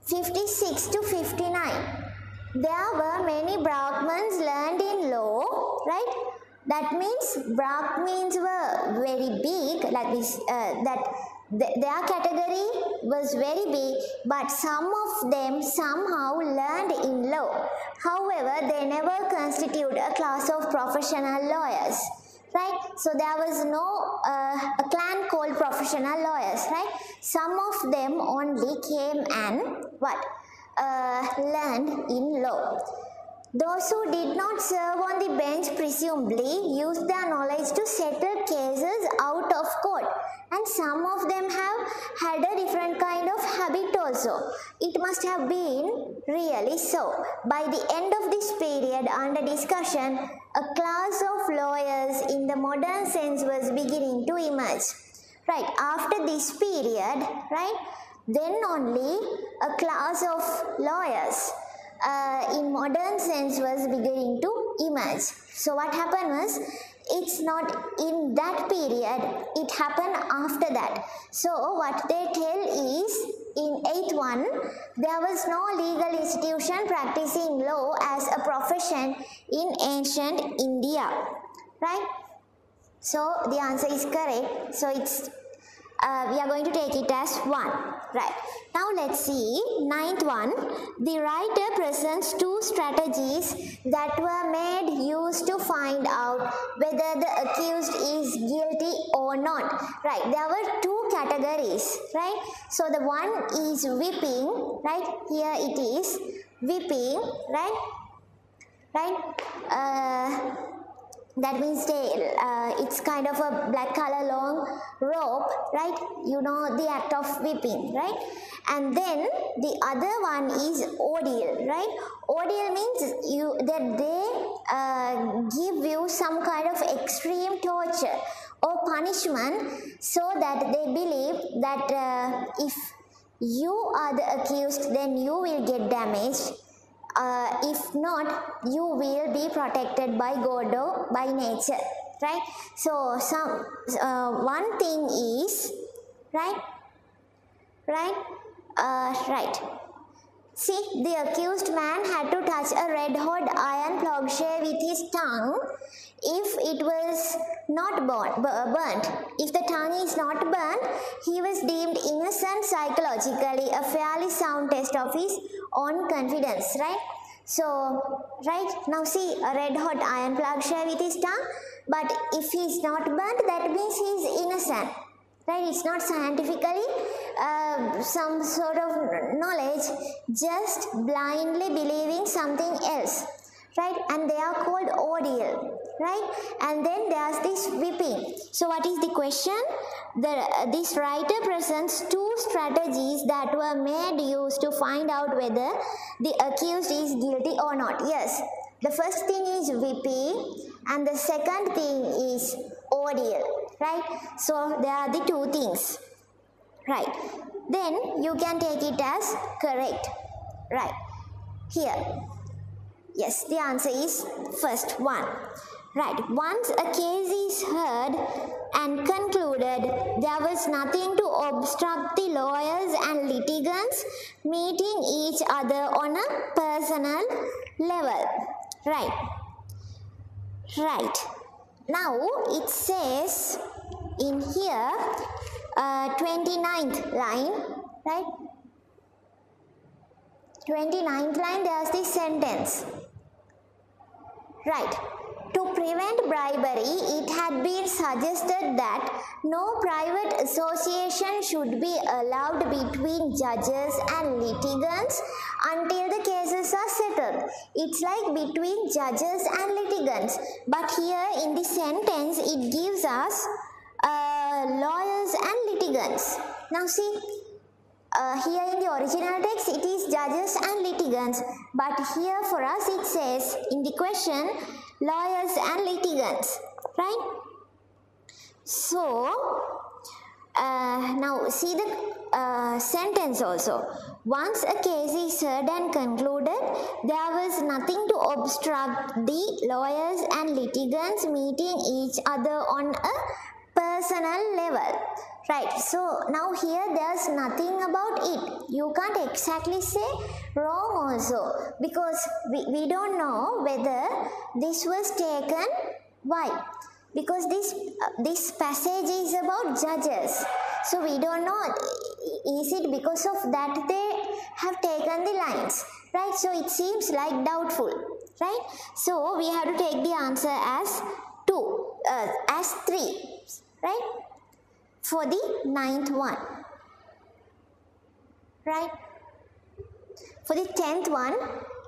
56 to 59. There were many Brahmins learned in law, right? That means Brahmins were very big, that means their category was very big, but some of them somehow learned in law. However, they never constitute a class of professional lawyers, right? So there was no a clan called professional lawyers, right? Some of them only came and learned in law. Those who did not serve on the bench presumably used their knowledge to settle cases out of court, and some of them have had a different kind of habit also. It must have been really so. By the end of this period under discussion, a class of lawyers in the modern sense was beginning to emerge. Right, after this period, right, then only a class of lawyers in modern sense was beginning to emerge. So what happened was, it's not in that period, it happened after that. So what they tell is, in 8th one, there was no legal institution practicing law as a profession in ancient India, right? So the answer is correct. So it's we are going to take it as 1, right? Now let's see 9th one. The writer presents 2 strategies that were made use to find out whether the accused is guilty or not. Right, there were 2 categories, right? So the one is whipping, right? Here it is whipping, right? That means it's kind of a black color long rope, right? You know the act of whipping, right? And then the other one is ordeal, right? Ordeal means that they give you some kind of extreme torture or punishment, so that they believe that if you are the accused, then you will get damaged. If not, you will be protected by God or by nature, right? So one thing is, right. See, the accused man had to touch a red-hot iron plowshare with his tongue. If it was not burnt, if the tongue is not burnt, he was deemed innocent psychologically, a fairly sound test of his own confidence, right? So, right, now see a red-hot iron plowshare with his tongue, But if he is not burnt, that means he is innocent. Right? It's not scientifically some sort of knowledge, just blindly believing something else. Right? And they are called ordeal. Right? And then there's this whipping. So what is the question? This writer presents two strategies that were made use to find out whether the accused is guilty or not. Yes, the first thing is whipping and the second thing is ordeal. Right? So there are the two things. Right? Then you can take it as correct. Right? Here. Yes, the answer is first one. Right, once a case is heard and concluded, there was nothing to obstruct the lawyers and litigants meeting each other on a personal level. Right. Right. Now it says in here, 29th line, right? 29th line, there's this sentence. Right. To prevent bribery, it had been suggested that no private association should be allowed between judges and litigants until the cases are settled. It's like between judges and litigants. But here in the sentence, it gives us lawyers and litigants. Now see, here in the original text, it is judges and litigants. But here for us, it says in the question, lawyers and litigants, right? So, now see the sentence also. Once a case is heard and concluded, there was nothing to obstruct the lawyers and litigants meeting each other on a personal level. Right, so now here there's nothing about it. You can't exactly say wrong also, because we don't know whether this was taken. Why? Because this passage is about judges. So we don't know, is it because of that they have taken the lines? Right, so it seems like doubtful. Right, so we have to take the answer as 2, as 3. Right? For the 9th one, right? For the 10th one,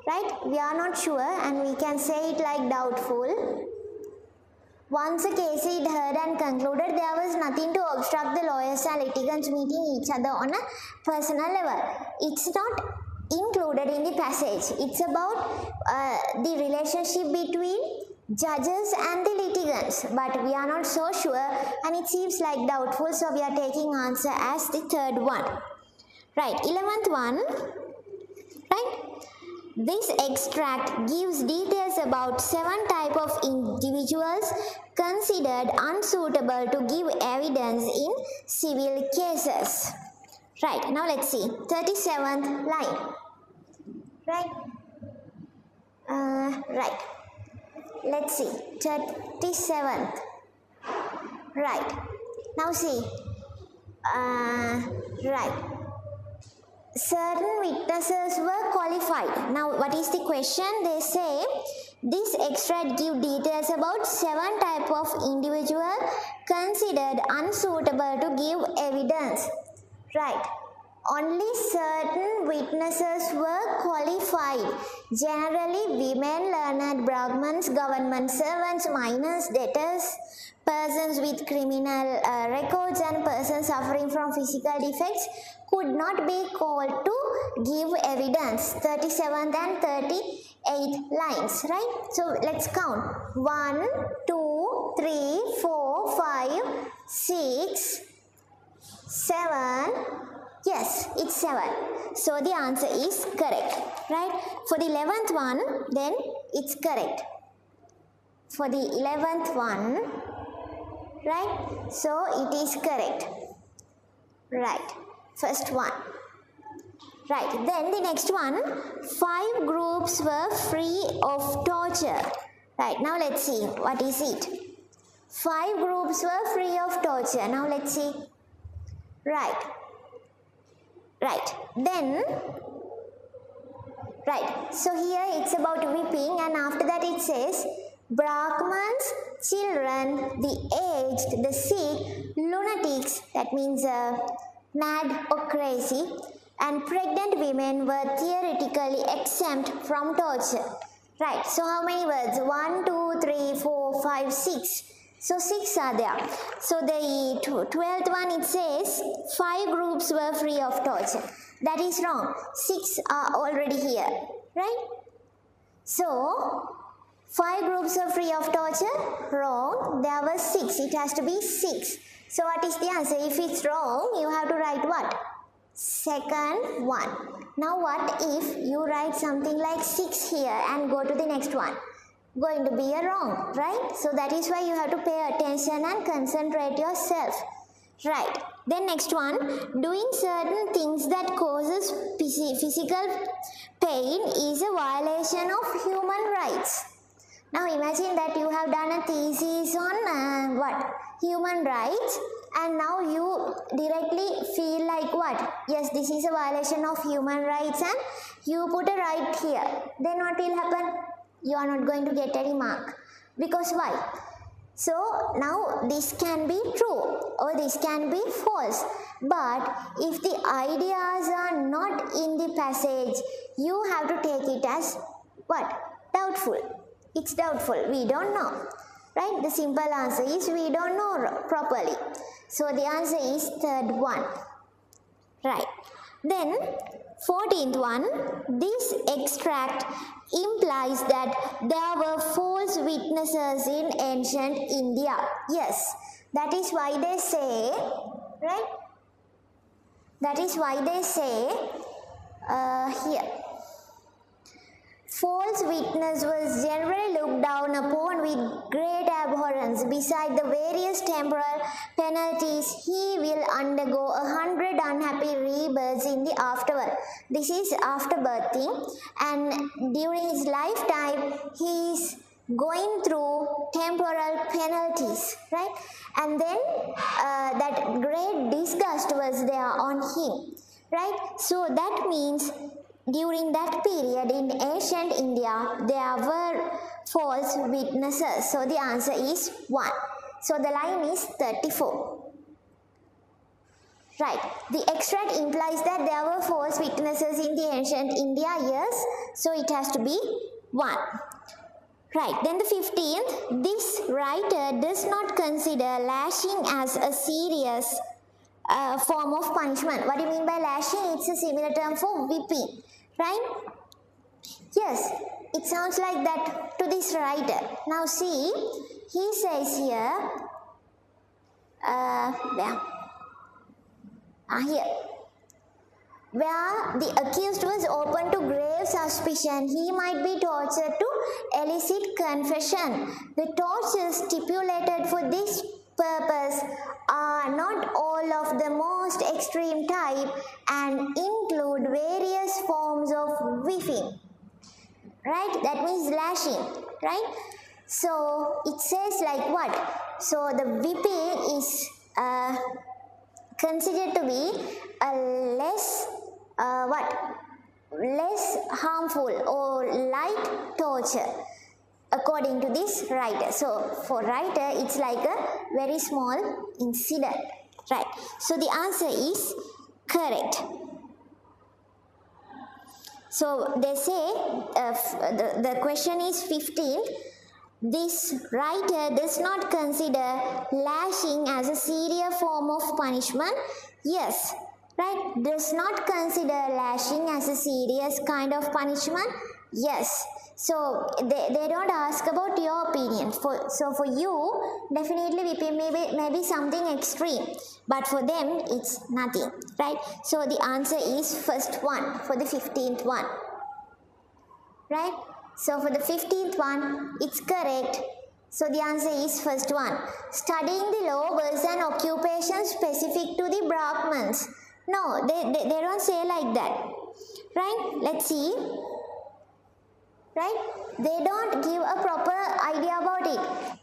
right? We are not sure and we can say it like doubtful. Once a case is heard and concluded, there was nothing to obstruct the lawyers and litigants meeting each other on a personal level. It's not included in the passage. It's about the relationship between judges and the litigants, but we are not so sure and it seems like doubtful, so we are taking answer as the 3rd one. Right, 11th one, right? This extract gives details about 7 types of individuals considered unsuitable to give evidence in civil cases. Right, now let's see, 37th line. Right, right. Let's see, 37th. Right. Now see, right. Certain witnesses were qualified. Now what is the question? They say, this extract gives details about 7 types of individual considered unsuitable to give evidence. Right. Only certain witnesses were qualified. Generally, women, learned Brahmins, government servants, minors, debtors, persons with criminal records and persons suffering from physical defects could not be called to give evidence. 37th and 38th lines, right? So let's count. 1, 2, 3, 4, 5, 6, 7. Yes, it's 7. So the answer is correct, right? For the 11th one, then it's correct. For the 11th one, right? So it is correct. Right. First one. Right. Then the next one, 5 groups were free of torture. Right. Now let's see. What is it? 5 groups were free of torture. Now let's see. Right. Right. Then, right. So here it's about whipping, and after that it says Brahmins, children, the aged, the sick, lunatics, that means mad or crazy, and pregnant women were theoretically exempt from torture. Right, so how many words? 1, 2, 3, 4, 5, 6. So 6 are there. So the 12th one, it says 5 groups were free of torture. That is wrong. 6 are already here. Right? So 5 groups are free of torture. Wrong. There were 6. It has to be 6. So what is the answer? If it's wrong, you have to write what? Second one. Now what if you write something like 6 here and go to the next one? Going to be a wrong, right? So that is why you have to pay attention and concentrate yourself. Right. Then next one, doing certain things that causes physical pain is a violation of human rights. Now imagine that you have done a thesis on what? Human rights, and now you directly feel like what? Yes, this is a violation of human rights, and you put a right here. Then what will happen? You are not going to get any mark. Because why? So now this can be true or this can be false. But if the ideas are not in the passage, you have to take it as what? Doubtful. It's doubtful. We don't know. Right? The simple answer is we don't know properly. So the answer is third one. Right. Then 14th one, this extract implies that there were false witnesses in ancient India. Yes, that is why they say, right? That is why they say here. False witness was generally looked down upon with great abhorrence. Beside the various temporal penalties, he will undergo 100 unhappy rebirths in the afterworld. This is afterbirthing, and during his lifetime, he is going through temporal penalties, right? And then that great disgust was there on him, right? So that means during that period in ancient India, there were false witnesses. So the answer is 1. So the line is 34. Right. The extract implies that there were false witnesses in the ancient India. Yes. So it has to be 1. Right. Then the 15th. This writer does not consider lashing as a serious form of punishment. What do you mean by lashing? It's a similar term for whipping. Right? Yes, it sounds like that to this writer. Now see, he says here, here, where the accused was open to grave suspicion, he might be tortured to elicit confession. The tortures stipulated for this purpose are not all of the most extreme type and include various forms of whipping, right? That means lashing, right? So it says like what? So the whipping is considered to be a less less harmful or light torture, according to this writer. So for writer, it's like a very small incident, right? So the answer is correct. So they say the question is 15. This writer does not consider lashing as a serious form of punishment. Yes, right? Does not consider lashing as a serious kind of punishment. Yes. So they don't ask about your opinion. So for you, definitely whipping may be something extreme, but for them it's nothing, right? So the answer is first one for the 15th one, right? So for the 15th one, it's correct. So the answer is first one. Studying the law was an occupation specific to the Brahmins. No, they don't say like that, right? Let's see. Right? They don't give a proper idea about it.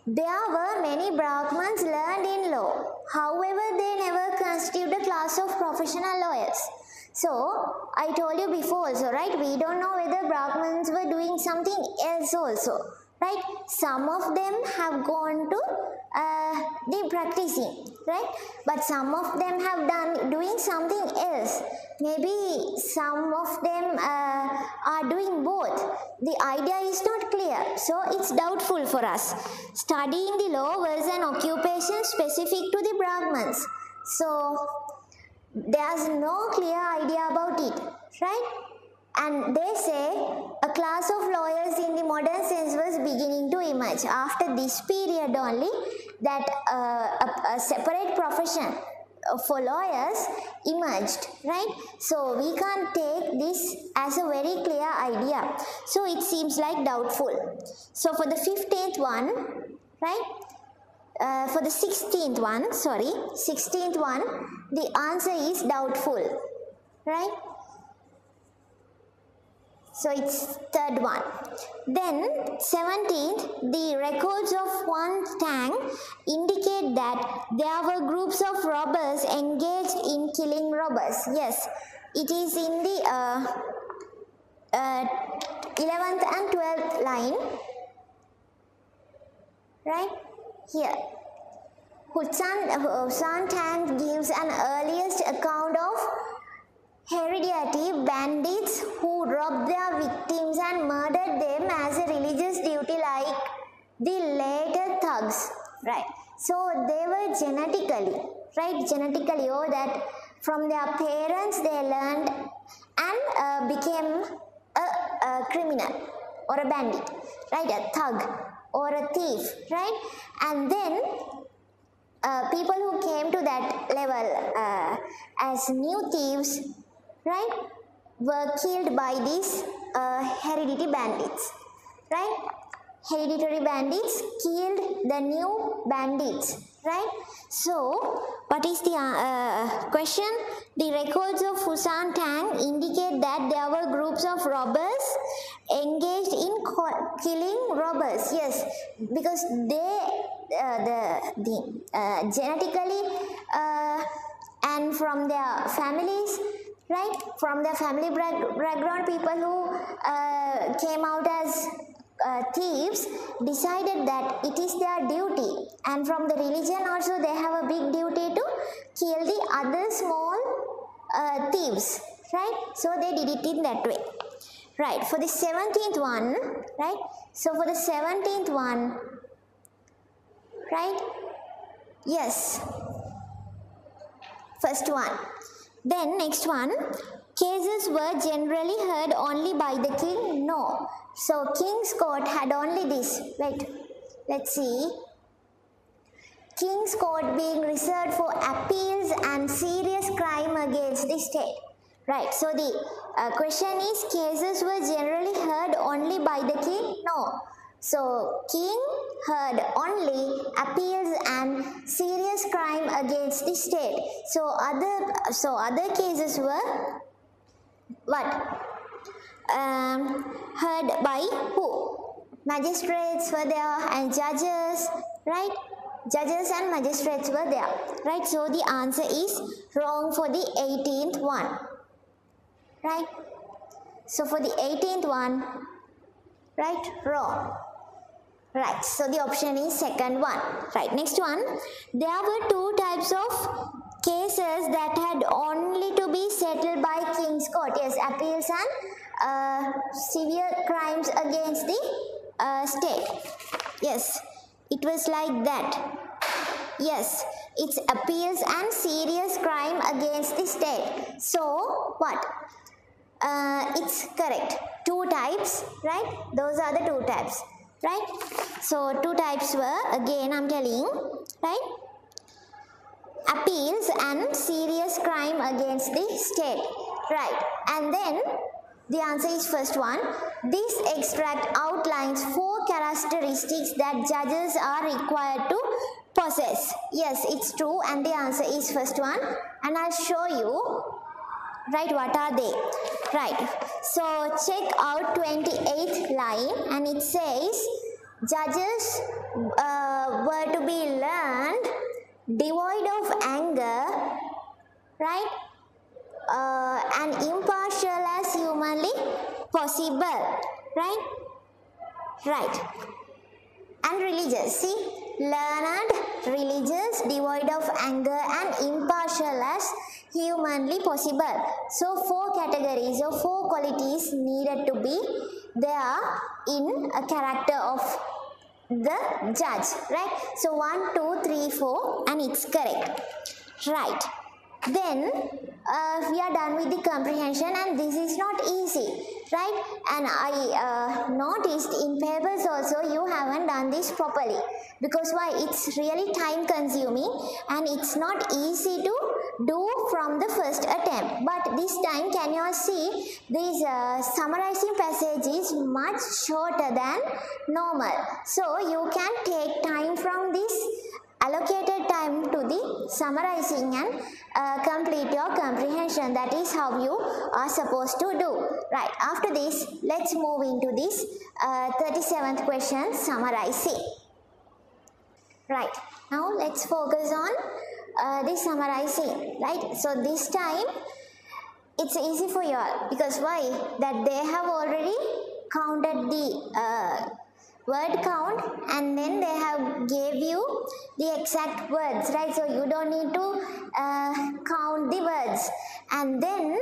There were many Brahmins learned in law. However, they never constitute a class of professional lawyers. So, I told you before also, right? We don't know whether Brahmins were doing something else also. right? Some of them have gone to the practicing, right? But some of them have doing something else. Maybe some of them are doing both. The idea is not clear, so it's doubtful for us. Studying the law was an occupation specific to the Brahmins, so there's no clear idea about it, right? And they say a class of lawyers in the modern sense was beginning to emerge. After this period only, that a separate profession for lawyers emerged, right? So we can't take this as a very clear idea. So it seems like doubtful. So for the 15th one, right? For the 16th one, the answer is doubtful, right? So it's third one. Then 17th, the records of one tang indicate that there were groups of robbers engaged in killing robbers. Yes, it is in the 11th and 12th line, right here. Hudson Tang gives an earliest account of hereditary bandits who robbed their victims and murdered them as a religious duty like the later thugs, right? So they were genetically, or that from their parents they learned and became a criminal or a bandit, right? A thug or a thief, right? And then people who came to that level as new thieves, right, were killed by these hereditary bandits, right? Hereditary bandits killed the new bandits, right? So, what is the question? The records of Hudson Tang indicate that there were groups of robbers engaged in killing robbers. Yes, because they, genetically and from their families, right, from their family background, people who came out as thieves decided that it is their duty, and from the religion also they have a big duty to kill the other small thieves, right? So they did it in that way, right? For the 17th one, right? So for the 17th one, right? Yes, first one. Then next one, cases were generally heard only by the king. No. So King's Court had only this. Wait, let's see. King's Court being reserved for appeals and serious crime against the state. Right. So the question is, cases were generally heard only by the king? No. So king heard only appeals and serious crime against the state. So other cases were what? Heard by who? Magistrates were there and judges, right? Judges and magistrates were there, right? So the answer is wrong for the 18th one, right? So for the 18th one, right, wrong. Right, so the option is second one. Right, next one. There were two types of cases that had only to be settled by King's Court. Yes, appeals and severe crimes against the state. Yes, it was like that. Yes, it's appeals and serious crime against the state. So, what? It's correct. Two types, right? Those are the two types. Right? So, two types were, again I'm telling, right? Appeals and serious crime against the state. Right. And then the answer is first one. This extract outlines 4 characteristics that judges are required to possess. Yes, it's true, and the answer is first one. And I'll show you, right, what are they? Right, so check out 28th line, and it says judges were to be learned, devoid of anger, right, and impartial as humanly possible, right? Right. and religious. See, learned, religious, devoid of anger and impartial as humanly possible. So 4 categories or 4 qualities needed to be there in a character of the judge, right? So 1, 2, 3, 4 and it's correct, right? Then we are done with the comprehension, and this is not easy, right? And I noticed in papers also you haven't done this properly, because why? It's really time consuming and it's not easy to do from the first attempt. But this time, can you all see, this summarizing passage is much shorter than normal, so you can take time from this allocated time to the summarizing and complete your comprehension. That is how you are supposed to do. Right, after this, let's move into this 37th question, summarizing. Right, now let's focus on the summarizing, right? So this time, it's easy for you all, because why? That they have already counted the word count, and then they have gave you the exact words, right? So you don't need to count the words. And then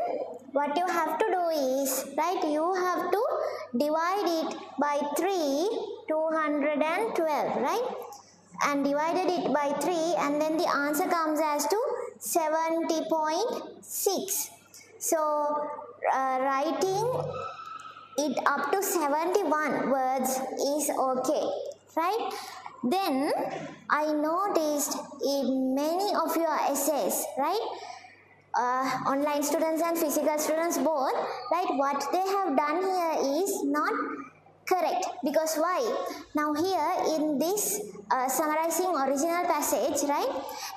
what you have to do is, right, you have to divide it by 212, right? And divided it by 3, and then the answer comes as to 70.6. So writing it up to 71 words is okay, right? Then I noticed in many of your essays, right, online students and physical students both, right, what they have done here is not correct. Because why? Now here in this summarizing original passage, right,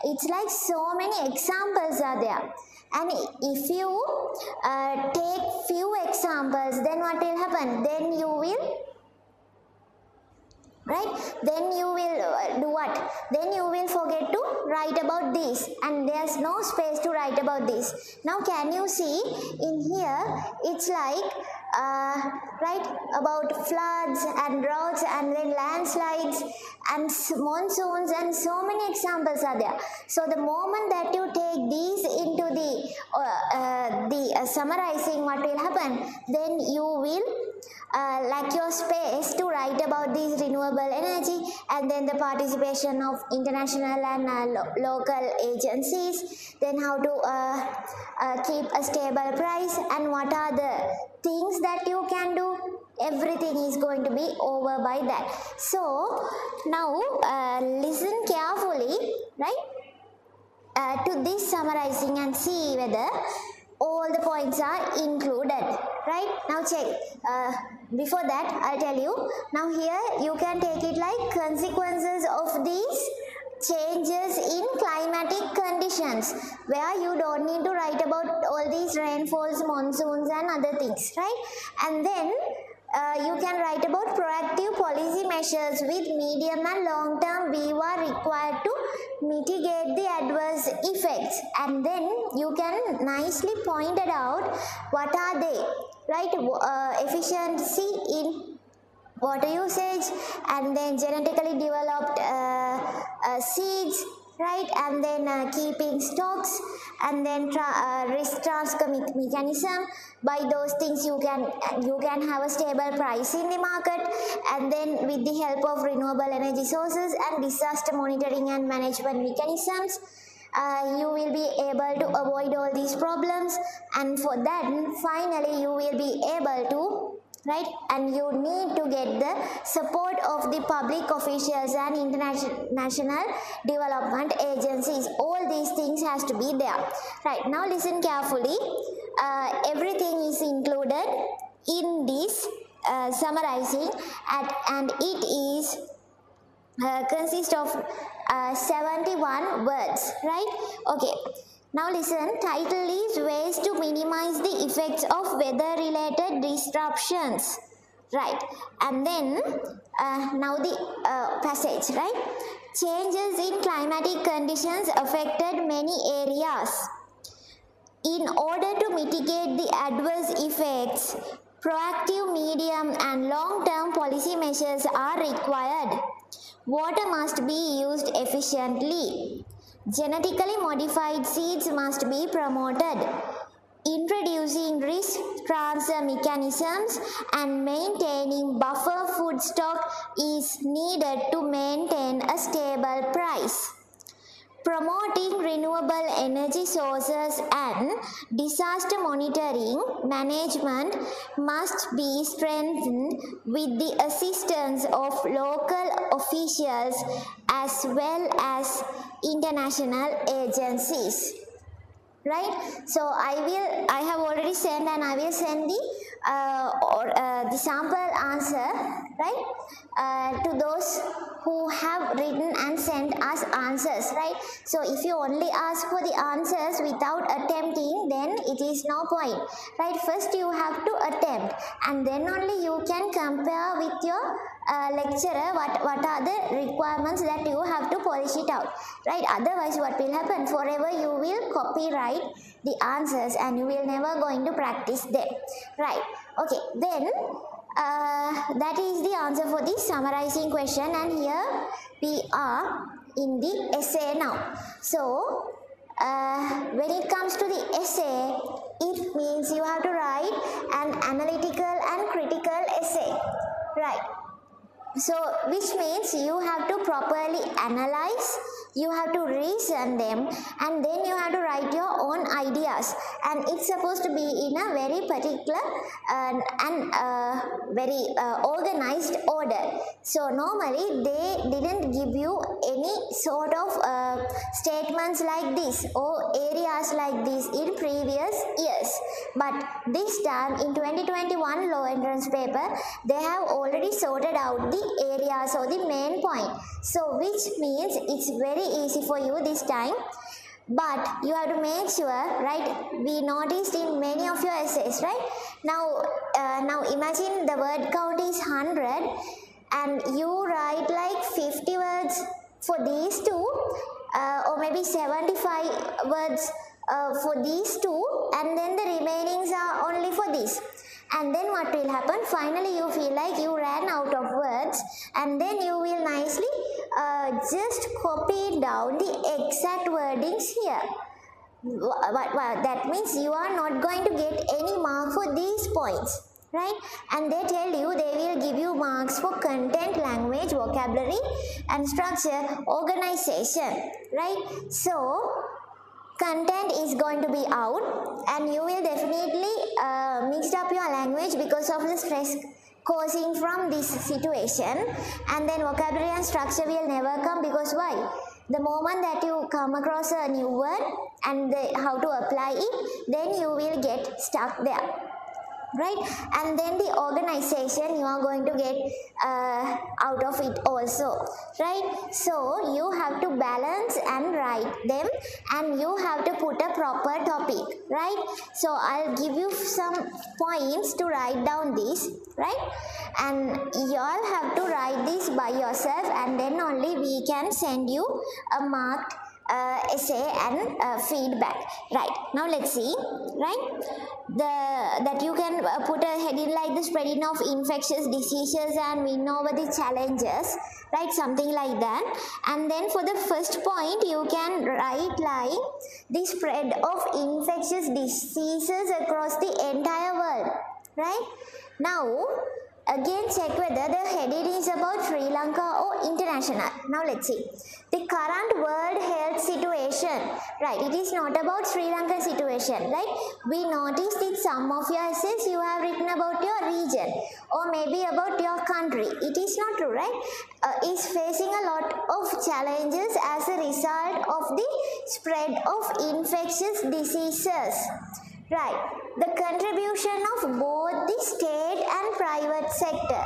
it's like so many examples are there. And if you take few examples, then what will happen? Then you will, right? Then you will do what? Then you will forget to write about this, and there's no space to write about this. Now can you see in here, it's like right, about floods and droughts and then landslides and monsoons, and so many examples are there. So the moment that you take these into the summarizing, what will happen? Then you will lack your space to write about this renewable energy, and then the participation of international and local agencies, then how to keep a stable price, and what are the things that you can do. Everything is going to be over by that. So now listen carefully, right, to this summarizing and see whether all the points are included, right? Now check. Before that, I'll tell you. Now here you can take it like consequences of these changes in climatic conditions, where you don't need to write about all these rainfalls, monsoons and other things, right? And then you can write about proactive policy measures with medium and long term view are required to mitigate the adverse effects, and then you can nicely point it out what are they, right? Efficiency in water usage, and then genetically developed seeds, right? And then keeping stocks, and then risk transfer mechanism. By those things you can have a stable price in the market, and then with the help of renewable energy sources and disaster monitoring and management mechanisms, you will be able to avoid all these problems. And for that, finally you will be able to, right, and you need to get the support of the public officials and international development agencies. All these things has to be there, right? Now listen carefully. Everything is included in this summarizing, and it is consists of 71 words, right? Okay. Now listen, title is Ways to Minimize the Effects of Weather-Related Disruptions, right? And then now the passage, right? Changes in climatic conditions affected many areas. In order to mitigate the adverse effects, proactive, medium and long-term policy measures are required. Water must be used efficiently. Genetically modified seeds must be promoted. Introducing risk transfer mechanisms and maintaining buffer food stock is needed to maintain a stable price. Promoting renewable energy sources and disaster monitoring management must be strengthened with the assistance of local officials as well as international agencies. Right, so I have already sent and I will send the sample answer, right, to those who have written and sent us answers, right. So if you only ask for the answers without attempting, then it is no point, right. First you have to attempt and then only you can compare with your lecturer what are the requirements that you have to polish it out, right. Otherwise what will happen, forever you will copyright the answers and you will never going to practice them, right. Okay, then that is the answer for the summarizing question, and here we are in the essay now. So when it comes to the essay, it means you have to write an analytical and critical essay, right. So which means you have to properly analyze, you have to reason them, and then you have to write your own ideas, and it's supposed to be in a very particular and very organized order. So normally they didn't give you any sort of statements like this or areas like this in previous years, but this time in 2021 law entrance paper they have already sorted out the areas or the main point, so which means it's very easy for you this time. But you have to make sure, right, we noticed in many of your essays, right, now imagine the word count is 100 and you write like 50 words for these two or maybe 75 words for these two, and then the remainings are only for this. And then what will happen, finally you feel like you ran out of words, and then you will nicely just copy down the exact wordings here. That means you are not going to get any mark for these points, right. And they tell you they will give you marks for content, language, vocabulary and structure, organization, right. So content is going to be out and you will definitely mix up your language because of the stress causing from this situation, and then vocabulary and structure will never come, because why? The moment that you come across a new word and how to apply it, then you will get stuck there, right. And then the organization you are going to get out of it also, right. So you have to balance and write them, and you have to put a proper topic, right. So I'll give you some points to write down this, right, and you all have to write this by yourself, and then only we can send you a marked essay and feedback, right. Now let's see, right, that you can put a heading like the spreading of infectious diseases and win over the challenges, right, something like that. And then for the first point you can write like the spread of infectious diseases across the entire world, right. Now again check whether the heading is about Sri Lanka or international. Now let's see. The current world health situation, right, it is not about Sri Lankan situation, right. We noticed in some of your essays you have written about your region or maybe about your country. It is not true, right. Is facing a lot of challenges as a result of the spread of infectious diseases. Right, the contribution of both the state and private sector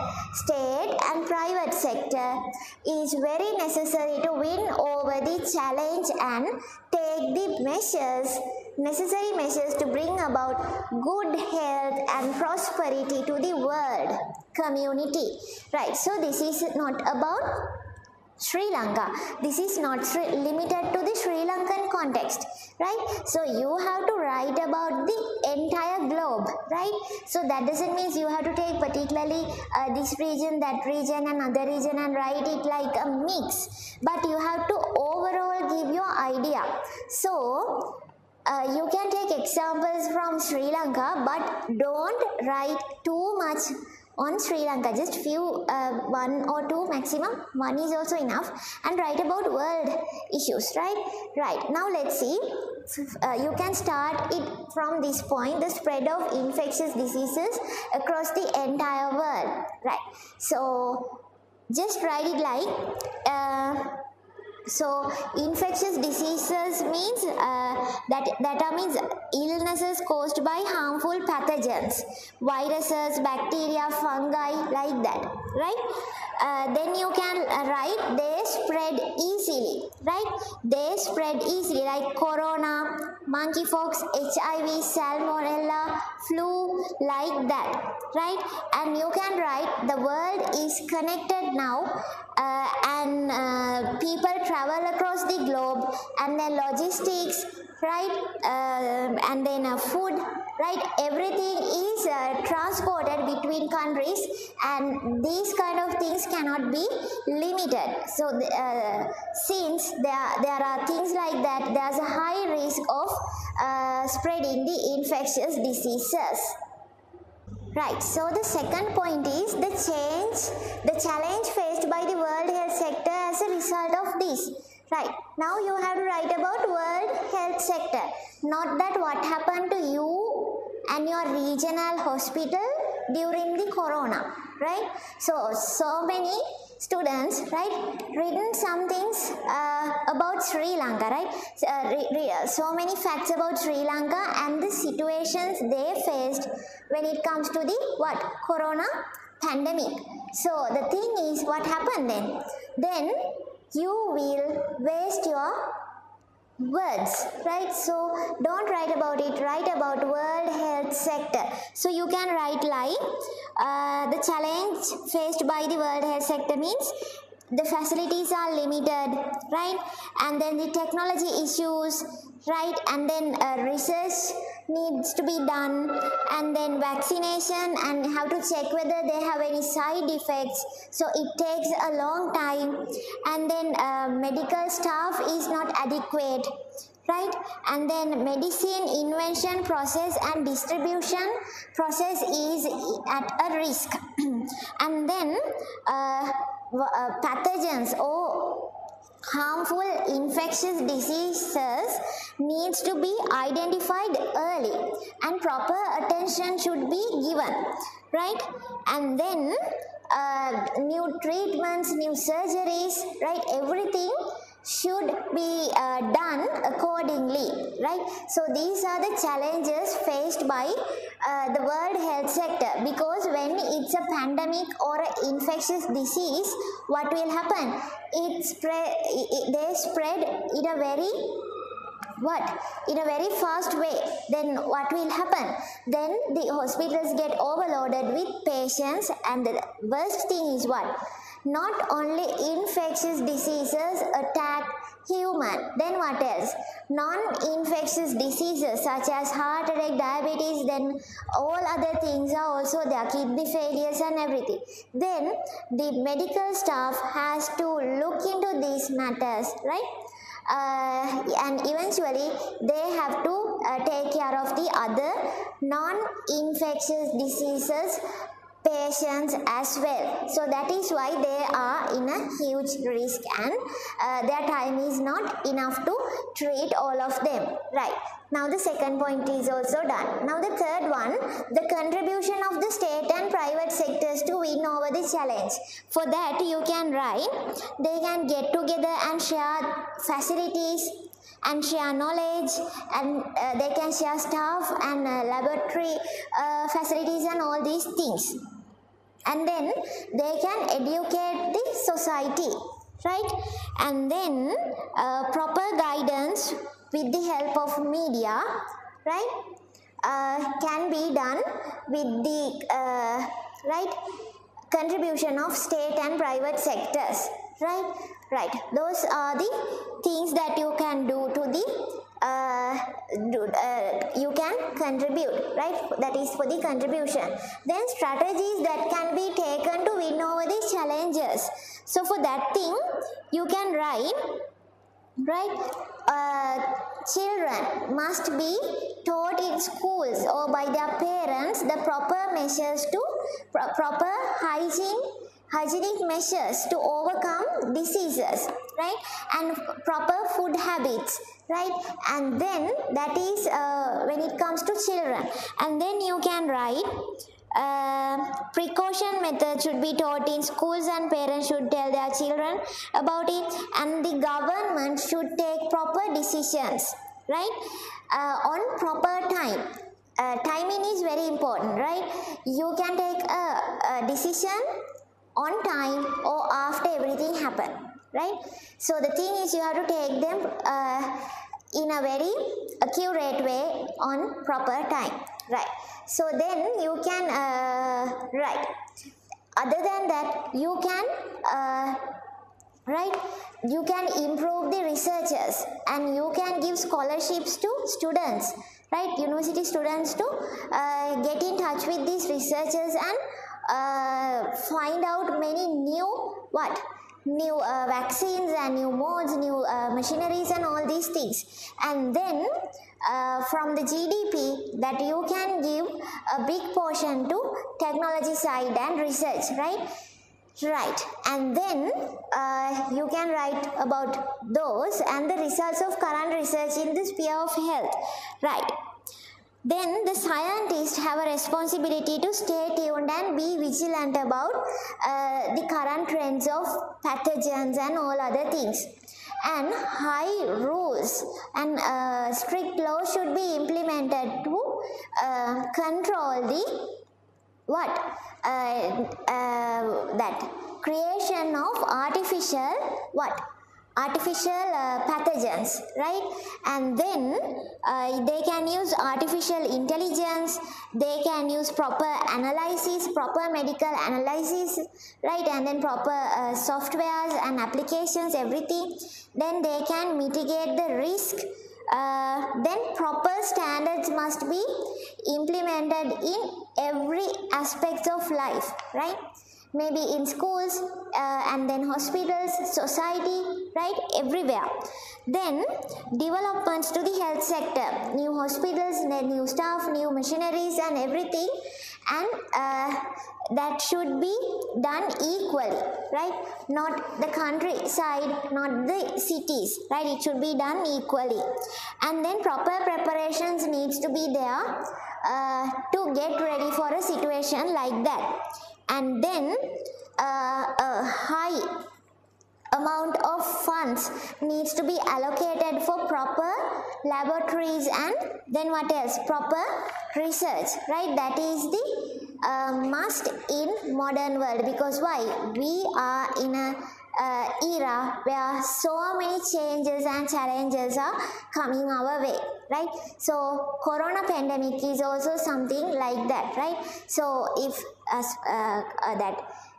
is very necessary to win over the challenge and take the necessary measures to bring about good health and prosperity to the world community. Right, so this is not about Sri Lanka. This is not limited to the Sri Lankan context, right? So you have to write about the entire globe, right? So that doesn't mean you have to take particularly this region, that region and other region and write it like a mix, but you have to overall give your idea. So you can take examples from Sri Lanka, but don't write too much on Sri Lanka, just few, one or two maximum, one is also enough, and write about world issues, right? Right, now let's see, you can start it from this point, the spread of infectious diseases across the entire world, right? So just write it like, so infectious diseases means that means illnesses caused by harmful pathogens, viruses, bacteria, fungi, like that, right? Then you can write they spread easily, right? They spread easily, like corona, monkeypox, HIV, salmonella, flu, like that, right? And you can write the world is connected now, and people travel across the globe, and then logistics, right? And then food, right? Everything is transported between countries, and these kind of things cannot be limited. So since there are things like that, there's a high risk of spreading the infectious diseases. Right, so the second point is the challenge faced by the World Health Sector as a result of this. Right, now you have to write about World Health Sector, not that what happened to you and your regional hospital during the corona, right? So many students, right, written some things about Sri Lanka, right? So many facts about Sri Lanka and the situations they faced when it comes to the corona pandemic. So the thing is, what happened then you will waste your words, right? So don't write about it, write about World Health Sector. So you can write like the challenge faced by the World Health Sector means the facilities are limited, right? And then the technology issues, right? And then research needs to be done, and then vaccination, and have to check whether they have any side effects, so it takes a long time, and then medical staff is not adequate, right? And then medicine invention process and distribution process is at a risk. And then pathogens or harmful infectious diseases needs to be identified early, and proper attention should be given, right? And then new treatments, new surgeries, right? Everything should be done accordingly, right? So these are the challenges faced by the World Health Sector, because when it's a pandemic or an infectious disease, what will happen? They spread in a very fast way. Then what will happen? Then the hospitals get overloaded with patients, and the worst thing is what? Not only infectious diseases attack human, then what else? Non-infectious diseases such as heart attack, diabetes, then all other things are also there, kidney failures and everything. Then the medical staff has to look into these matters, right? And eventually they have to take care of the other non-infectious diseases patients as well. So that is why they are in a huge risk, and their time is not enough to treat all of them, right? Now the second point is also done. Now the third one, the contribution of the state and private sectors to win over the challenge. For that you can write, they can get together and share facilities and share knowledge, and they can share staff and laboratory facilities and all these things, and then they can educate the society, right? And then proper guidance with the help of media, right, can be done with the right contribution of state and private sectors, Right. Those are the things that you can do to the you can contribute, right? That is for the contribution. Then strategies that can be taken to win over the challenges. So for that thing you can write, children must be taught in schools or by their parents the proper measures to proper hygienic measures to overcome diseases, right? And proper food habits, right? And then that is when it comes to children. And then you can write precaution method should be taught in schools and parents should tell their children about it, and the government should take proper decisions, right? On proper time. Timing is very important, right? You can take a decision on time or after everything happened, right? So the thing is you have to take them in a very accurate way on proper time, right? So then you can write. Other than that, you can you can improve the researchers and you can give scholarships to students, right? University students to get in touch with these researchers and find out many new vaccines and new modes, new machineries and all these things. And then from the GDP that you can give a big portion to technology side and research, right? And then you can write about those and the results of current research in the sphere of health, right? Then the scientists have a responsibility to stay tuned and be vigilant about the current trends of pathogens and all other things. And high rules and strict laws should be implemented to control the that creation of artificial pathogens, right? And then they can use artificial intelligence, they can use proper analysis, proper medical analysis, right? And then proper softwares and applications, everything. Then they can mitigate the risk. Then proper standards must be implemented in every aspect of life, right? Maybe in schools and then hospitals, society, right? Everywhere. Then developments to the health sector, new hospitals, then new staff, new machineries and everything, and that should be done equally, right? Not the countryside, not the cities, right? It should be done equally. And then proper preparations needs to be there to get ready for a situation like that. And then a high amount of funds needs to be allocated for proper laboratories and then what else? Proper research, right? That is the must in modern world, because why? We are in a era where so many changes and challenges are coming our way, right? So corona pandemic is also something like that, right? So if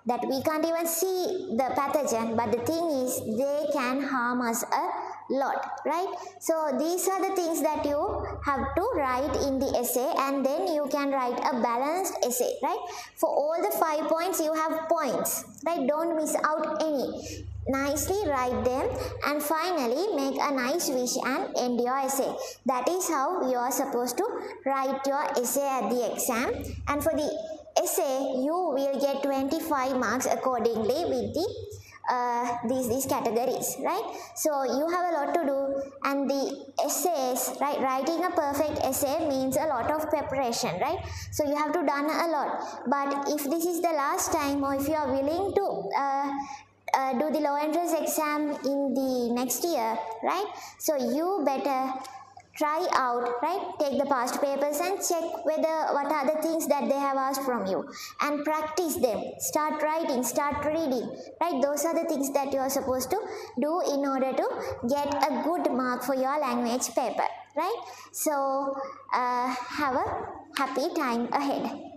that we can't even see the pathogen, but the thing is they can harm us a lot, right? So these are the things that you have to write in the essay, and then you can write a balanced essay, right? For all the 5 points you have points, right? Don't miss out any. Nicely write them and finally make a nice wish and end your essay. That is how you are supposed to write your essay at the exam. And for the essay you will get 25 marks accordingly with the these categories, right? So you have a lot to do, and the essays, right? Writing a perfect essay means a lot of preparation, right? So you have to done a lot. But if this is the last time, or if you are willing to do the low entrance exam in the next year, right? So you better try out, right? Take the past papers and check whether what are the things that they have asked from you, and practice them. Start writing, start reading, right? Those are the things that you are supposed to do in order to get a good mark for your language paper, right? So have a happy time ahead.